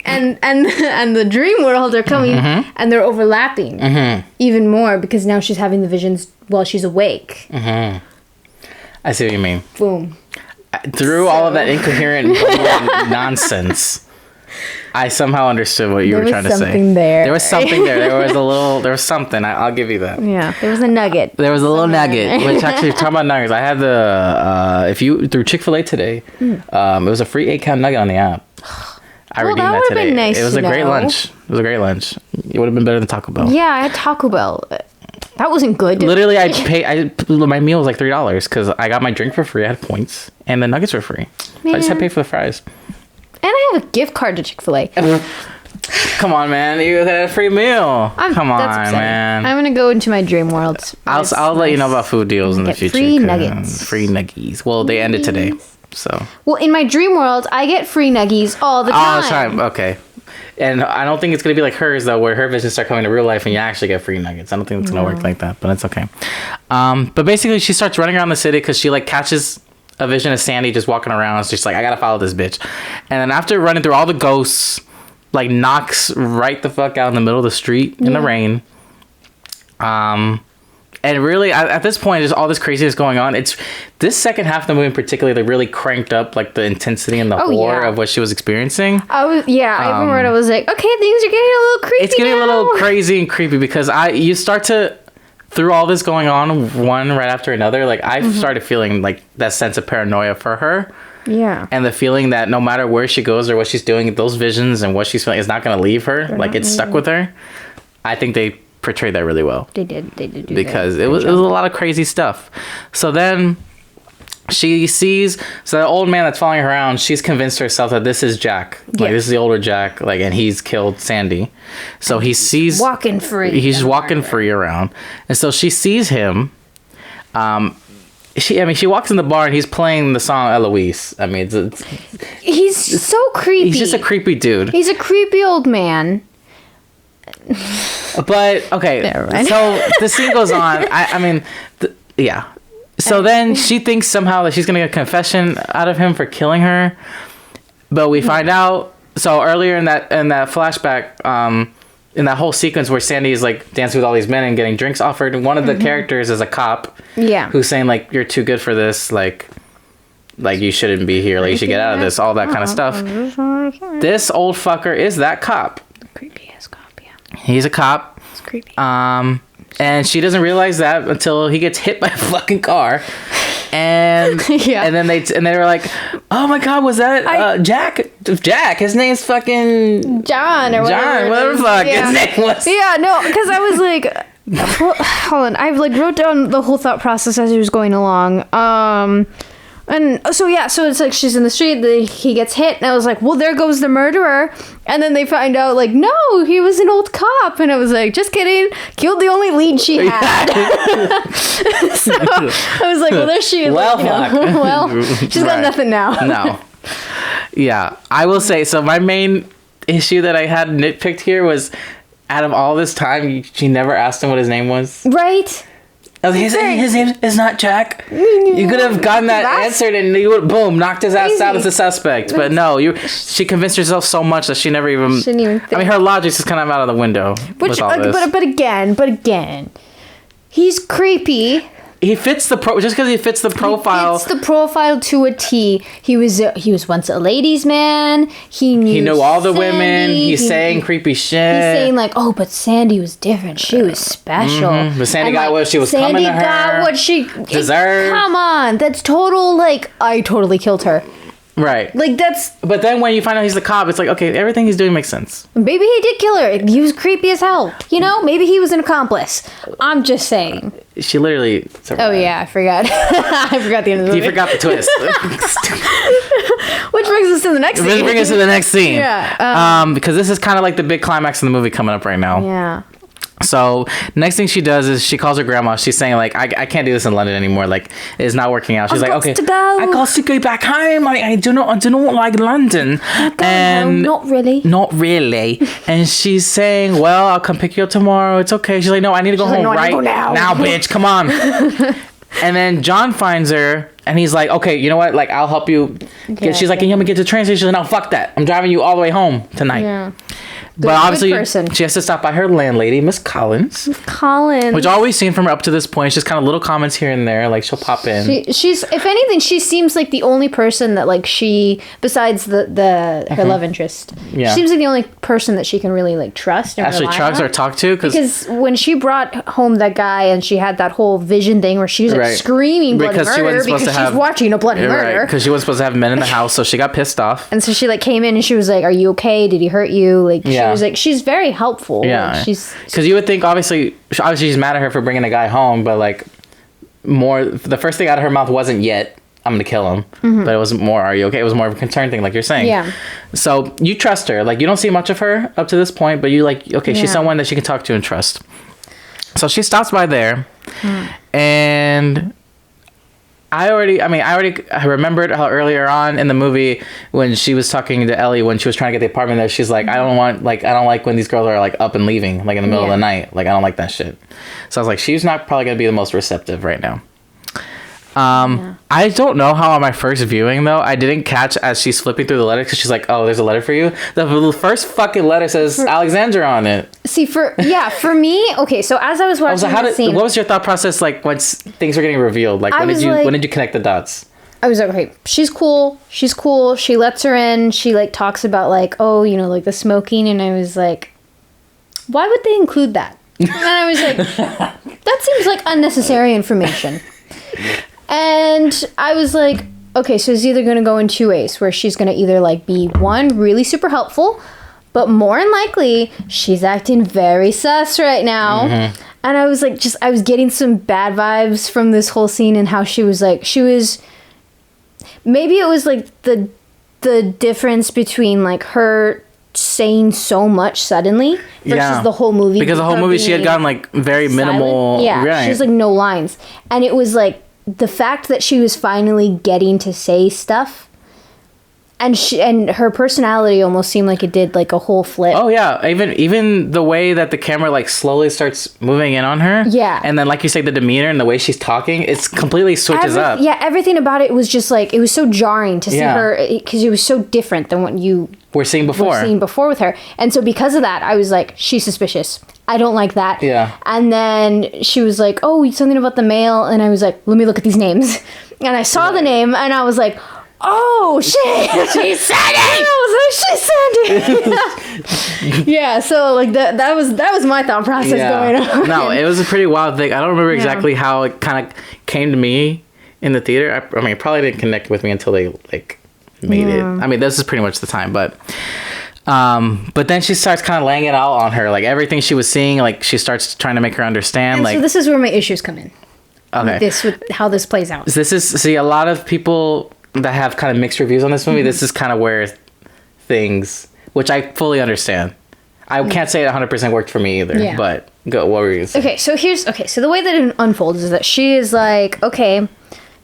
and the dream world are coming and they're overlapping even more because now she's having the visions while she's awake. I see what you mean. Boom. Through all of that incoherent nonsense, I somehow understood what you were trying to say. There was something there. There was something. I'll give you that. Yeah, there was a nugget. There was a little nugget. Which actually, talking about nuggets, I had through Chick-fil-A today, it was a free 8-count nugget on the app. I redeemed that today. Been nice it was a great lunch. It was a great lunch. It would have been better than Taco Bell. Yeah, I had Taco Bell. That wasn't good. Literally, my meal was like $3 because I got my drink for free. I had points, and the nuggets were free. So I just had to pay for the fries. And I have a gift card to Chick-fil-A. Come on, man! You had a free meal. Come on, man! I'm gonna go into my dream world. I'll let you know about food deals in the future. Free nuggets. Free nuggies. Well, they ended today, so. Well, in my dream world, I get free nuggies all the time. All the time. Okay. And I don't think it's going to be like hers, though, where her visions start coming to real life and you actually get free nuggets. I don't think it's going to work like that, but it's okay. But basically, she starts running around the city because she, like, catches a vision of Sandy just walking around. It's just like, I got to follow this bitch. And then after running through all the ghosts, like, knocks right the fuck out in the middle of the street in the rain. And really, at this point, there's all this craziness going on. It's this second half of the movie in particular that really cranked up like the intensity and the horror of what she was experiencing. I remember I was like, okay, things are getting a little creepy. It's getting a little crazy and creepy because you start to, through all this going on, one right after another, like I started feeling like that sense of paranoia for her. Yeah. And the feeling that no matter where she goes or what she's doing, those visions and what she's feeling is not going to leave her. Like it's stuck with her. I think they portrayed that really well. They did do because it was a lot of crazy stuff. So then she sees the old man that's following her around. She's convinced herself that this is Jack. Like this is the older Jack. Like, and he's killed Sandy. So he sees walking free. He's walking free around, and so she sees him. She walks in the bar and he's playing the song Eloise. I mean, he's so creepy. He's just a creepy dude. He's a creepy old man. But okay, so the scene goes on. So then she thinks somehow that she's gonna get a confession out of him for killing her, but we find out. So earlier in that flashback, in that whole sequence where Sandy is like dancing with all these men and getting drinks offered, one of the characters is a cop. Yeah. Who's saying like, "You're too good for this. Like you shouldn't be here. Like you should get out of this." All that kind of stuff. This old fucker is that cop. Creepy ass cop. He's a cop. It's creepy. And she doesn't realize that until he gets hit by a fucking car. And and then they were like, "Oh my god, was that Jack? Jack, his name's fucking John or whatever the fuck his name was." Yeah, no, because I was like, hold on, I've like wrote down the whole thought process as he was going along. And so it's like she's in the street, he gets hit, and I was like, well, there goes the murderer. And then they find out, like, no, he was an old cop. And I was like, just kidding, killed the only lead she had. So I was like, well, there she is. Well, well, she's got nothing now. No. Yeah, I will say, so my main issue that I had nitpicked here was, out of all this time, she never asked him what his name was. Right. His name is not Jack. You could have gotten that answered and you would, boom, knocked his ass out as a suspect. But no, she convinced herself so much that she never even... Shouldn't even think. I mean, her logic's just kind of out of the window with all this. But again, he's creepy. He fits the just because he fits the profile. He fits the profile to a T. He was once a ladies' man. He knew all the women. He's saying creepy shit. He's saying like, oh, but Sandy was different. She was special. Mm-hmm. But Sandy got what she was coming to her. Sandy got what she deserved. Come on, that's total. Like, I totally killed her. Right. Like, that's... But then when you find out he's the cop, it's like, okay, everything he's doing makes sense. Maybe he did kill her. He was creepy as hell. You know? Maybe he was an accomplice. I'm just saying. She literally... Oh, yeah, I forgot. I forgot the end of the movie. You forgot the twist. Which brings us to the next scene. This brings us to the next scene. Yeah. Because this is kind of like the big climax of the movie coming up right now. Yeah. So next thing she does is she calls her grandma. She's saying like, I can't do this in London anymore. Like, it's not working out. She's like, okay, I got to go back home. I do not like London. And not really. Not really. And she's saying, well, I'll come pick you up tomorrow. It's okay. She's like, no, I need to go home right now, bitch. Come on. And then John finds her and he's like, okay, you know what? Like, I'll help you. She's like, can you help me get to the train station? She's like, no, fuck that. I'm driving you all the way home tonight. Yeah. But obviously, she has to stop by her landlady, Miss Collins. Which all we've seen from her up to this point is just kind of little comments here and there. Like, she'll pop in. She's, if anything, she seems like the only person that, like, she, besides her love interest, she seems like the only person that she can really, like, trust and actually trust or talk to. Because when she brought home that guy and she had that whole vision thing where she was, like, screaming bloody murder because she's watching a bloody murder. Because she wasn't supposed to have men in the house, so she got pissed off. And so she, like, came in and she was like, are you okay? Did he hurt you? Like, she was like, she's very helpful. Yeah. Like, because you would think, obviously she's mad at her for bringing a guy home, but, like, the first thing out of her mouth wasn't yet, I'm gonna kill him. Mm-hmm. But it wasn't more, are you okay? It was more of a concern thing, like you're saying. Yeah. So you trust her. Like, you don't see much of her up to this point, but you like, okay, she's someone that she can talk to and trust. So she stops by there, and I already remembered how earlier on in the movie when she was talking to Ellie when she was trying to get the apartment there, she's like, I don't like when these girls are like up and leaving like in the middle of the night. Like, I don't like that shit. So I was like, she's not probably gonna be the most receptive right now. I don't know how on my first viewing though, I didn't catch as she's flipping through the letter because she's like, oh, there's a letter for you. The first fucking letter says Alexandra on it. See, for me, okay, so as I was watching what was your thought process like once things were getting revealed? Like, when did you connect the dots? I was like, okay, she's cool. She lets her in. She like talks about like, oh, you know, like the smoking, and I was like, why would they include that? And I was like, that seems like unnecessary information. And I was like, okay, so it's either going to go in two ways, where she's going to either like be one, really super helpful, but more than likely she's acting very sus right now. Mm-hmm. And I was like, I was getting some bad vibes from this whole scene and how maybe it was like the difference between like her saying so much suddenly versus the whole movie. Because the whole movie she had gotten like very minimal. Yeah, right. She was like no lines. And it was like the fact that she was finally getting to say stuff, and her personality almost seemed like it did like a whole flip. Oh yeah, even the way that the camera like slowly starts moving in on her. Yeah. And then like you say, the demeanor and the way she's talking, it's completely switches up. Yeah, everything about it was just like, it was so jarring to see her because it was so different than what you were seeing before with her. And so because of that, I was like, she's suspicious. I don't like that. Yeah. And then she was like, oh, something about the mail. And I was like, let me look at these names. And I saw the name and I was like, oh, shit. She said it. I was like, she said it. Yeah. So like that was my thought process going on. No, it was a pretty wild thing. I don't remember exactly how it kind of came to me in the theater. I mean, it probably didn't connect with me until they like made it. I mean, this is pretty much the time, but then she starts kind of laying it out on her, like everything she was seeing, like she starts trying to make her understand. And like, so this is where my issues come in. Okay. With how this plays out. A lot of people that have kind of mixed reviews on this movie, this is kind of where things, which I fully understand. I can't say it 100% worked for me either, but what were you going to say? Okay, so the way that it unfolds is that she is like, okay,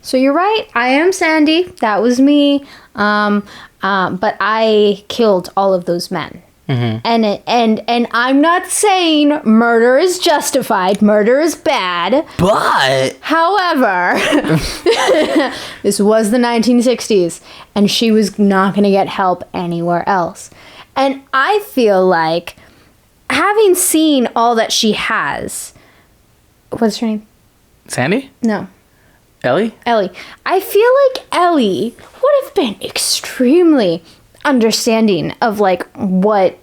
so you're right, I am Sandy, that was me, but I killed all of those men. Mm-hmm. And I'm not saying murder is justified. Murder is bad. But however, this was the 1960s, and she was not going to get help anywhere else. And I feel like, having seen all that she has, what's her name? Sandy? No. Ellie. I feel like Ellie would have been extremely understanding of like what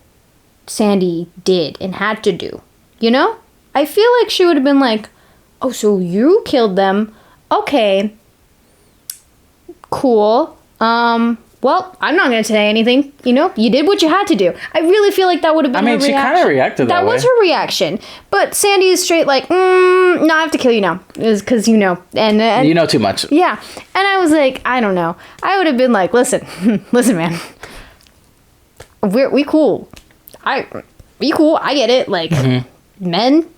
Sandy did and had to do, you know? I feel like she would have been like, oh, so you killed them, okay, cool, what well, I'm not going to say anything. You know, you did what you had to do. I really feel like that would have been her reaction. she kind of reacted that way. That was her reaction. But Sandy is straight like, no, I have to kill you now. Because you know. And you know too much. Yeah. And I was like, I don't know. I would have been like, listen, man. We cool. We cool. I get it. Like, men,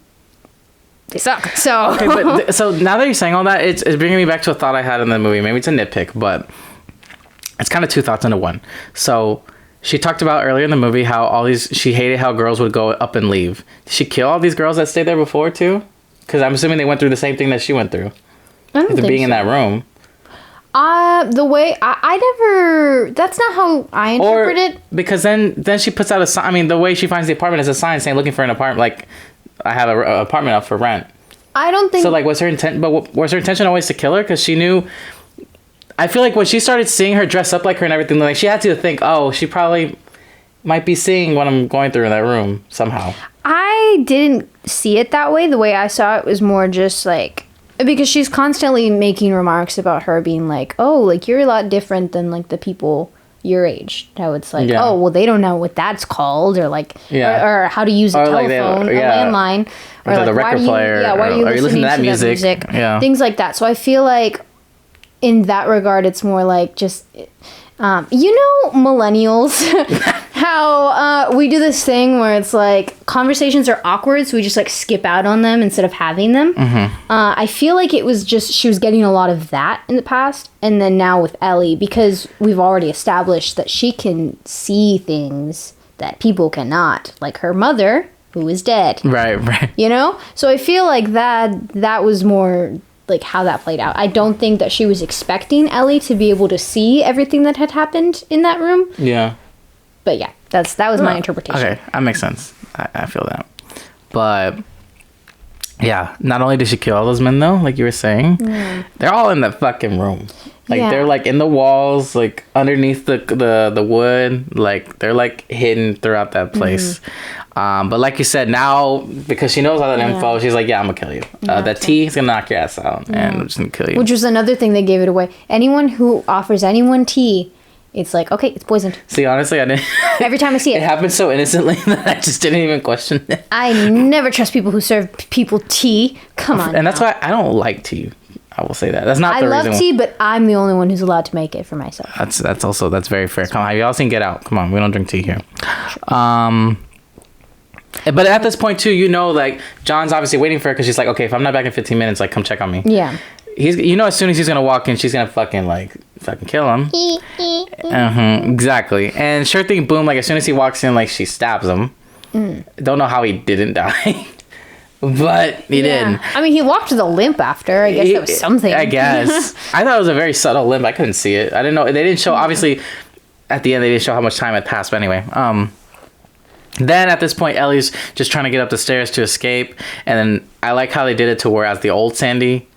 they suck. So. Okay, but so now that you're saying all that, it's bringing me back to a thought I had in the movie. Maybe it's a nitpick, but it's kind of two thoughts into one. So she talked about earlier in the movie how she hated how girls would go up and leave. Did she kill all these girls that stayed there before too? Because I'm assuming they went through the same thing that she went through. I don't think being so. in that room. The way I never. That's not how I interpret it. Because then she puts out a sign. I mean, the way she finds the apartment is a sign saying looking for an apartment. Like, I have an apartment up for rent. I don't think so. Like, was her intent? But was her intention always to kill her? Because she knew. I feel like when she started seeing her dress up like her and everything, like she had to think, oh, she probably might be seeing what I'm going through in that room somehow. I didn't see it that way. The way I saw it was more just like, because she's constantly making remarks about her being like, oh, like you're a lot different than like the people your age. How it's like, oh, well, they don't know what that's called, or like, or how to use a telephone, a landline, or like, the record player. Why are you listening to that music? Yeah. Things like that. So I feel like in that regard, it's more like just, millennials, how we do this thing where it's like conversations are awkward, so we just like skip out on them instead of having them. I feel like it was just she was getting a lot of that in the past, and then now with Ellie, because we've already established that she can see things that people cannot, like her mother, who is dead. Right. You know? So I feel like that was more like how that played out. I don't think that she was expecting Ellie to be able to see everything that had happened in that room. Yeah. But yeah, that was my interpretation. Okay, that makes sense. I feel that. But yeah, not only did she kill all those men though, like you were saying, they're all in the fucking room. Like they're like in the walls, like underneath the wood, like they're like hidden throughout that place. But like you said, now because she knows all that info, she's like, yeah, I'm gonna kill you. That tea is gonna knock your ass out, and I'm just gonna kill you. Which was another thing they gave it away. Anyone who offers anyone tea, it's like, okay, it's poisoned. See, honestly, I didn't. Every time I see it. It happens so innocently that I just didn't even question it. I never trust people who serve people tea. Come on. And that's why I don't like tea. I will say that. That's not the reason. I love tea, but I'm the only one who's allowed to make it for myself. That's very fair. Come on, have y'all seen Get Out? Come on, we don't drink tea here. But at this point too, like John's obviously waiting for her because she's like, okay, if I'm not back in 15 minutes, like come check on me. Yeah. He's, as soon as he's gonna walk in, she's gonna fucking kill him. Exactly. And sure thing, boom. Like as soon as he walks in, like she stabs him. Don't know how he didn't die. But he did. I mean, he walked with a limp after. I guess that was something. I guess. I thought it was a very subtle limp. I couldn't see it. I didn't know. They didn't show, obviously, at the end, they didn't show how much time had passed. But anyway, then at this point, Ellie's just trying to get up the stairs to escape. And then I like how they did it to where as the old Sandy,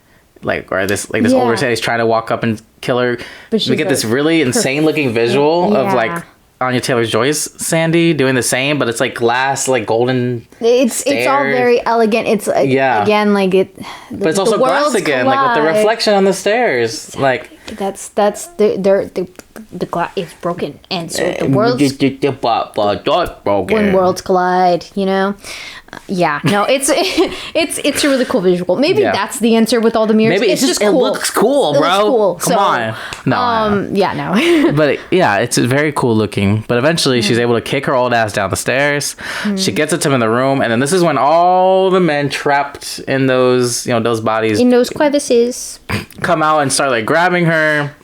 this older Sandy's trying to walk up and kill her. We get this really insane looking visual of like Anya Taylor-Joy's Sandy doing the same, but it's like glass, like golden. It's all very elegant. It's again like it. But it's also glass again, like with the reflection on the stairs. Like that's the glass is broken, and so the worlds broken. When worlds collide, it's a really cool visual. Maybe that's the answer with all the mirrors. Maybe it's just cool. It looks cool, bro. It looks cool. Come on. No. But it's very cool looking. But eventually she's able to kick her old ass down the stairs. She gets it to him in the room, and then this is when all the men trapped in those bodies, in those crevices, come out and start like grabbing her.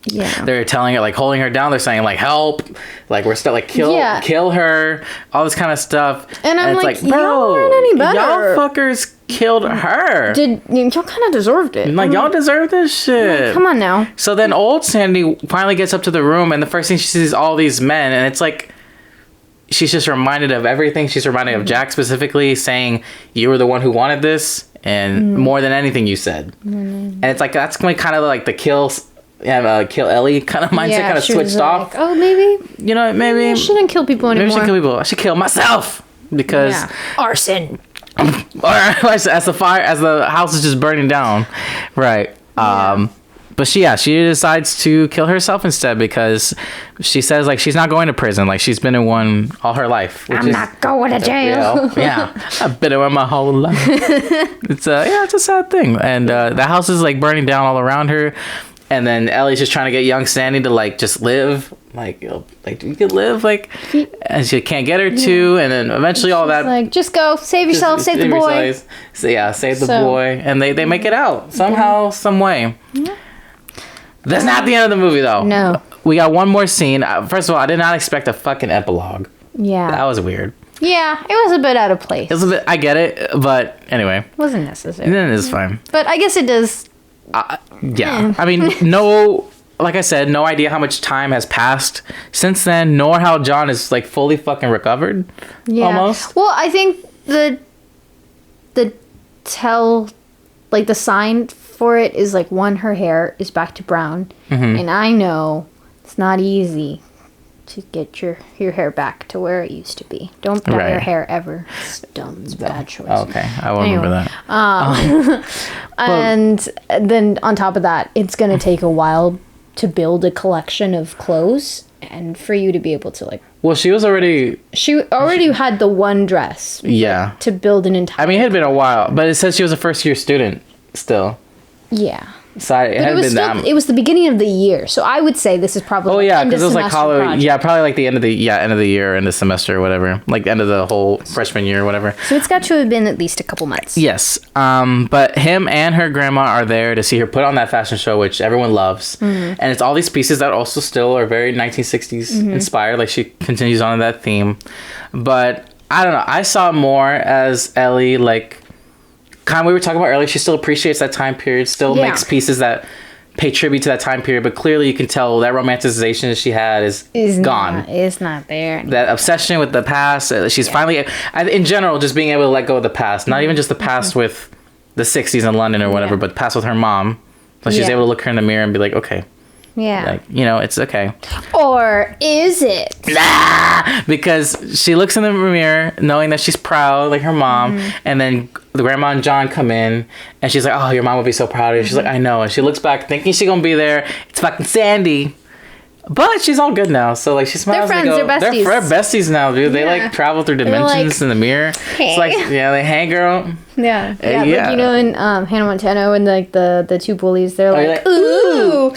Yeah, they're telling her, like holding her down. They're saying like help, like we're still like kill her, all this kind of stuff. And I'm like, bro, y'all aren't any better. Y'all fuckers killed her. Y'all kind of deserved it? Like y'all deserve this shit. Like, come on now. So then old Sandy finally gets up to the room, and the first thing she sees is all these men, and it's like she's just reminded of everything. She's reminded of Jack specifically saying, "You were the one who wanted this, and more than anything, you said." And it's like that's kind of like the kill Ellie kind of mindset kind of switched off. Oh, maybe. Maybe I shouldn't kill people anymore. Maybe I should kill people. I should kill myself because arson. Or as the house is just burning down, right? But she decides to kill herself instead because she says like she's not going to prison. Like she's been in one all her life. I'm not going to jail. Yeah, I've been in one my whole life. It's a sad thing. And the house is like burning down all around her. And then Ellie's just trying to get young Sandy to like just live, like you could live, like, and she can't get her to, and then eventually all that, like, just go, save yourself, save the boy. Save the boy, and they make it out somehow, some way. Yeah. That's not the end of the movie though. No, we got one more scene. First of all, I did not expect a fucking epilogue. Yeah, that was weird. Yeah, it was a bit out of place. It was a bit. I get it, but anyway, wasn't necessary. Then it's fine. But I guess it does. Yeah. I mean, like I said, no idea how much time has passed since then, nor how John is like fully fucking recovered. Yeah. Almost. Well, I think the sign for it is like, one, her hair is back to brown. Mm-hmm. And I know it's not easy to get your hair back to where it used to be. Don't dye your hair ever. It's dumb. It's a bad choice. Okay, I will remember that. And then on top of that, it's going to take a while to build a collection of clothes and for you to be able to like... Well, she already had the one dress. Yeah. To build an entire... I mean, it had been a while, but it says she was a first-year student still. Yeah. So it was the beginning of the year, so I would say this is probably. Oh yeah, because it was like college. Yeah, probably like the end of the year, end of semester or whatever, like end of the whole freshman year or whatever. So it's got to have been at least a couple months. Yes, but him and her grandma are there to see her put on that fashion show, which everyone loves, and it's all these pieces that also still are very 1960s inspired. Like she continues on that theme, but I don't know. I saw more as Ellie like. Kind of we were talking about earlier, she still appreciates that time period, still makes pieces that pay tribute to that time period, but clearly you can tell that romanticization that she had is gone. It's not there anymore. That obsession with the past, she's finally, in general, just being able to let go of the past. Not even just the past with the 60s in London or whatever, but the past with her mom. So she's able to look her in the mirror and be like, okay. Yeah. Like, it's okay. Or is it? Nah! Because she looks in the mirror knowing that she's proud, like her mom, and then the grandma and John come in, and she's like, oh, your mom would be so proud of you. She's like, I know. And she looks back thinking she's gonna be there. It's fucking Sandy. But she's all good now. So, like, she smiles. They're friends. They're besties. They're besties now, dude. They, like, travel through dimensions in the mirror. Hey. It's like, they hang, girl. Yeah. Like, in Hannah Montana, when, like, the two bullies, they're like, ooh.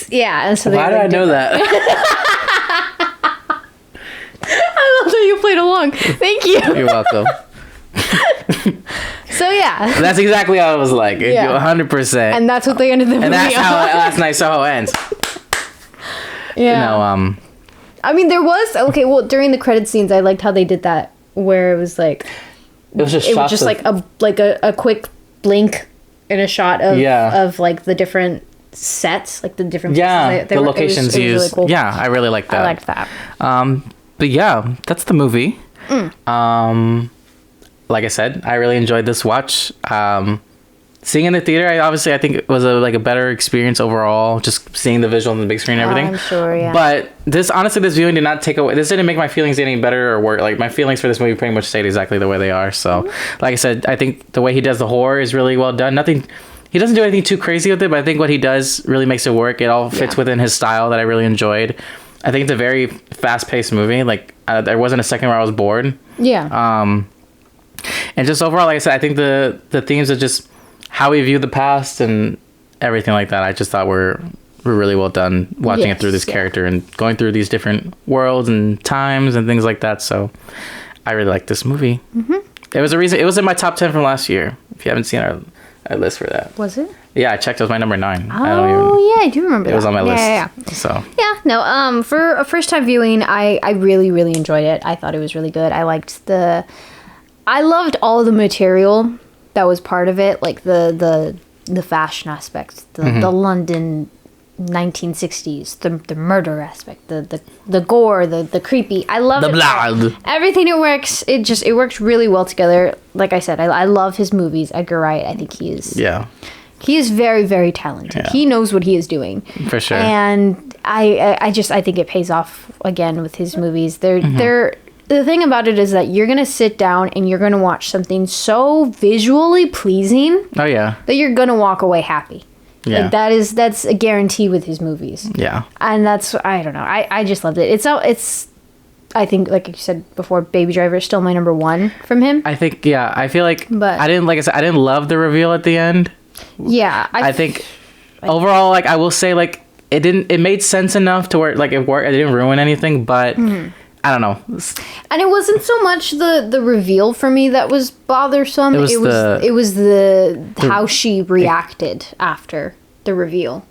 Yeah. And so why do I know that? I love that you played along. Thank you. You're welcome. So yeah, that's exactly how it was like. 100%. And that's what they ended the movie. And that's how Last Night Soho ends. Yeah. I mean, there was during the credit scenes, I liked how they did that, where it was like it was just like a quick blink in a shot of like the different sets, like the different the locations used. Really cool. Yeah, I really liked that. I liked that. But yeah, that's the movie. Like I said, I really enjoyed this watch. Seeing in the theater, I think it was a better experience overall. Just seeing the visual on the big screen and everything. I'm sure, yeah. But this viewing did not take away. This didn't make my feelings any better or worse. Like my feelings for this movie pretty much stayed exactly the way they are. So, like I said, I think the way he does the horror is really well done. He doesn't do anything too crazy with it, but I think what he does really makes it work. It all fits within his style that I really enjoyed. I think it's a very fast-paced movie. Like there wasn't a second where I was bored. Yeah. And just overall, like I said, I think the themes of just how we view the past and everything like that, I just thought were really well done watching it through this character and going through these different worlds and times and things like that. So I really like this movie. There was a reason. It was in my top 10 from last year. If you haven't seen our list for that. Was it? Yeah, I checked. It was my number 9. I do remember that. It was on my list. Yeah. So. Yeah, no, for a first time viewing, I really, really enjoyed it. I thought it was really good. I loved all the material that was part of it, like the fashion aspects, the London 1960s, the murder aspect, the gore, the creepy. I love the blood. Everything it works. It works really well together. Like I said, I love his movies. Edgar Wright. I think he is very, very talented. Yeah. He knows what he is doing for sure. And I think it pays off again with his movies. They're the thing about it is that you're going to sit down and you're going to watch something so visually pleasing. Oh, yeah. That you're going to walk away happy. Yeah. Like that's a guarantee with his movies. Yeah. And that's, I don't know. I just loved it. It's I think, like you said before, Baby Driver is still my number one from him. I think, yeah. I feel like But- I didn't love the reveal at the end. Yeah. I think overall, like, I will say, like, it made sense enough to where, like, it worked. It didn't ruin anything, but I don't know. And it wasn't so much the reveal for me that was bothersome. It was the how she reacted after the reveal.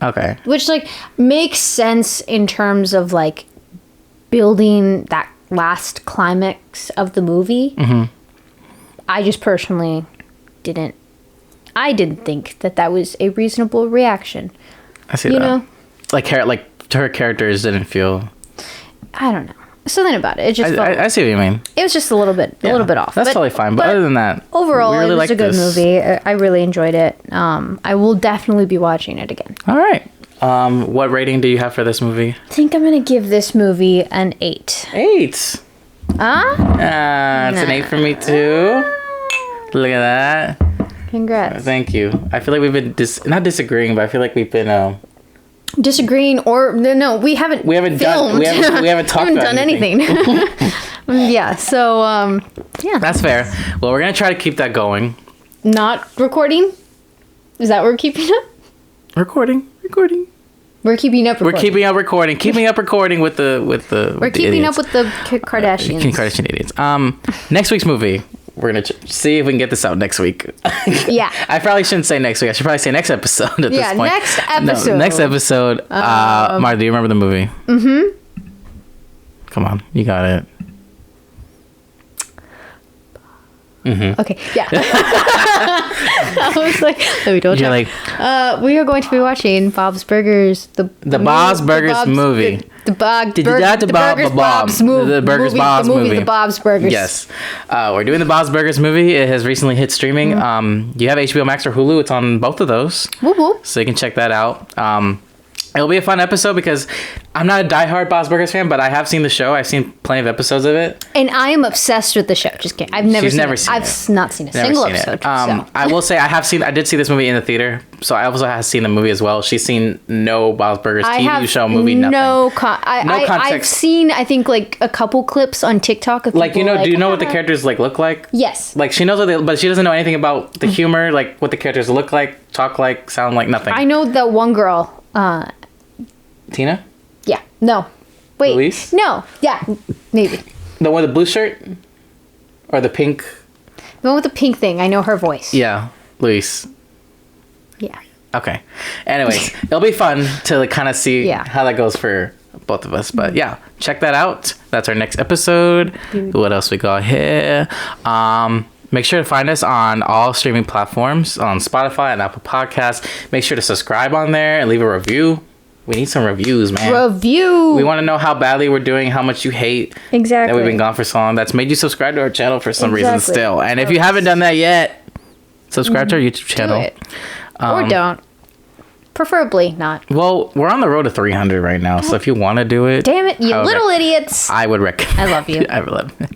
Okay. Which, like, makes sense in terms of, like, building that last climax of the movie. Mm-hmm. I just personally didn't think that was a reasonable reaction. I see You that. know? Like her characters didn't feel. I don't know. Something about it. It just felt, I see what you mean. it was just a little bit off. That's totally fine. But other than that, overall, we really it was liked a good this. movie. I really enjoyed it. I will definitely be watching it again. All right. What rating do you have for this movie? I think I'm gonna give this movie an 8. 8. It's an 8 for me too. Look at that. Congrats. Thank you. I feel like we've been not disagreeing, but I feel like we've been Disagreeing or no, we haven't. we haven't filmed. done we haven't talked We haven't about done anything. Yeah. So yeah. That's fair. Well, we're gonna try to keep that going. Not recording. Is that what we're keeping up? Recording. We're keeping up. We're keeping up recording. Keeping up recording with the. We're keeping up with the Kardashians. Kardashian idiots. Next week's movie. We're gonna see if we can get this out next week. Yeah. I probably shouldn't say next week. I should probably say next episode at this point. Next episode. No, next episode. Marta, do you remember the movie? Mm-hmm. Come on, you got it. Mm-hmm. Okay. Yeah. I was like, let me double check. You're like, we are going to be watching Bob's Burgers. The Bob's Burgers movie. The Burgers Bob's movie. The Burgers Bob's movie. The Bob's Burgers. Yes. We're doing the Bob's Burgers movie. It has recently hit streaming. You have HBO Max or Hulu. It's on both of those. Whoop, whoop. So you can check that out. It'll be a fun episode because I'm not a diehard Bob's Burgers fan, but I have seen the show. I've seen plenty of episodes of it. And I am obsessed with the show. Just kidding. I've never She's seen never it. seen I've it. not seen a Never single seen episode. it. So. I will say I did see this movie in the theater, so I also have seen the movie as well. She's seen no Bob's Burgers TV show, movie, nothing. No context. I've seen, I think, like a couple clips on TikTok of Like, people do you know what the characters like look like? Yes. Like, she knows but she doesn't know anything about the humor, like what the characters look like, talk like, sound like, nothing. I know that one girl. Tina? Yeah. No. Wait. Louise? No. Yeah. Maybe. The one with the blue shirt? Or the pink? The one with the pink thing. I know her voice. Yeah, Louise. Yeah. Okay. Anyways, it'll be fun to kind of see Yeah. how that goes for both of us. But yeah, check that out. That's our next episode. What else we got here? Make sure to find us on all streaming platforms, on Spotify and Apple Podcasts. Make sure to subscribe on there and leave a review. We need some reviews, man. Review. We want to know how badly we're doing, how much you hate Exactly. that we've been gone for so long. That's made you subscribe to our channel for some reason Exactly. still. And if you haven't done that yet, subscribe to our YouTube channel. Do it. Or don't. Preferably not. Well, we're on the road to 300 right now, so if you want to do it, Damn it, you little idiots. I would recommend. I love you.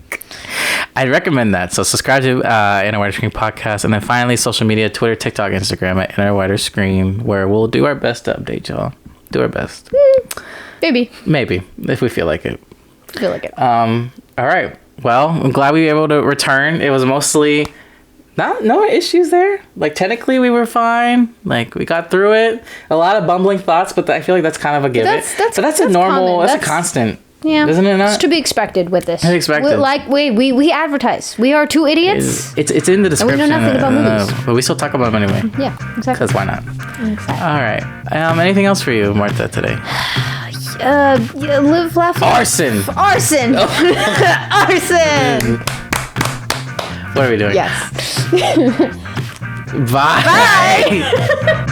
I'd recommend that. So subscribe to Inner Wider Screen Podcast, and then finally social media: Twitter, TikTok, Instagram at Inner Wider Screen, where we'll do our best to update y'all. Do our best. Maybe if we feel like it. Feel like it. All right. Well, I'm glad we were able to return. It was mostly no issues there. Like, technically we were fine. Like, we got through it. A lot of bumbling thoughts, but I feel like that's kind of a give. That's a normal. Common. That's a constant. Yeah, isn't it not? It's to be expected with this. It's expected. We advertise. We are two idiots. It's in the description. And we know nothing about movies. But we still talk about them anyway. Yeah, exactly. Because why not? Exactly. All right. Anything else for you, Martha, today? Live, laugh, Arson. Arson. Arson. What are we doing? Yes. Bye. Bye.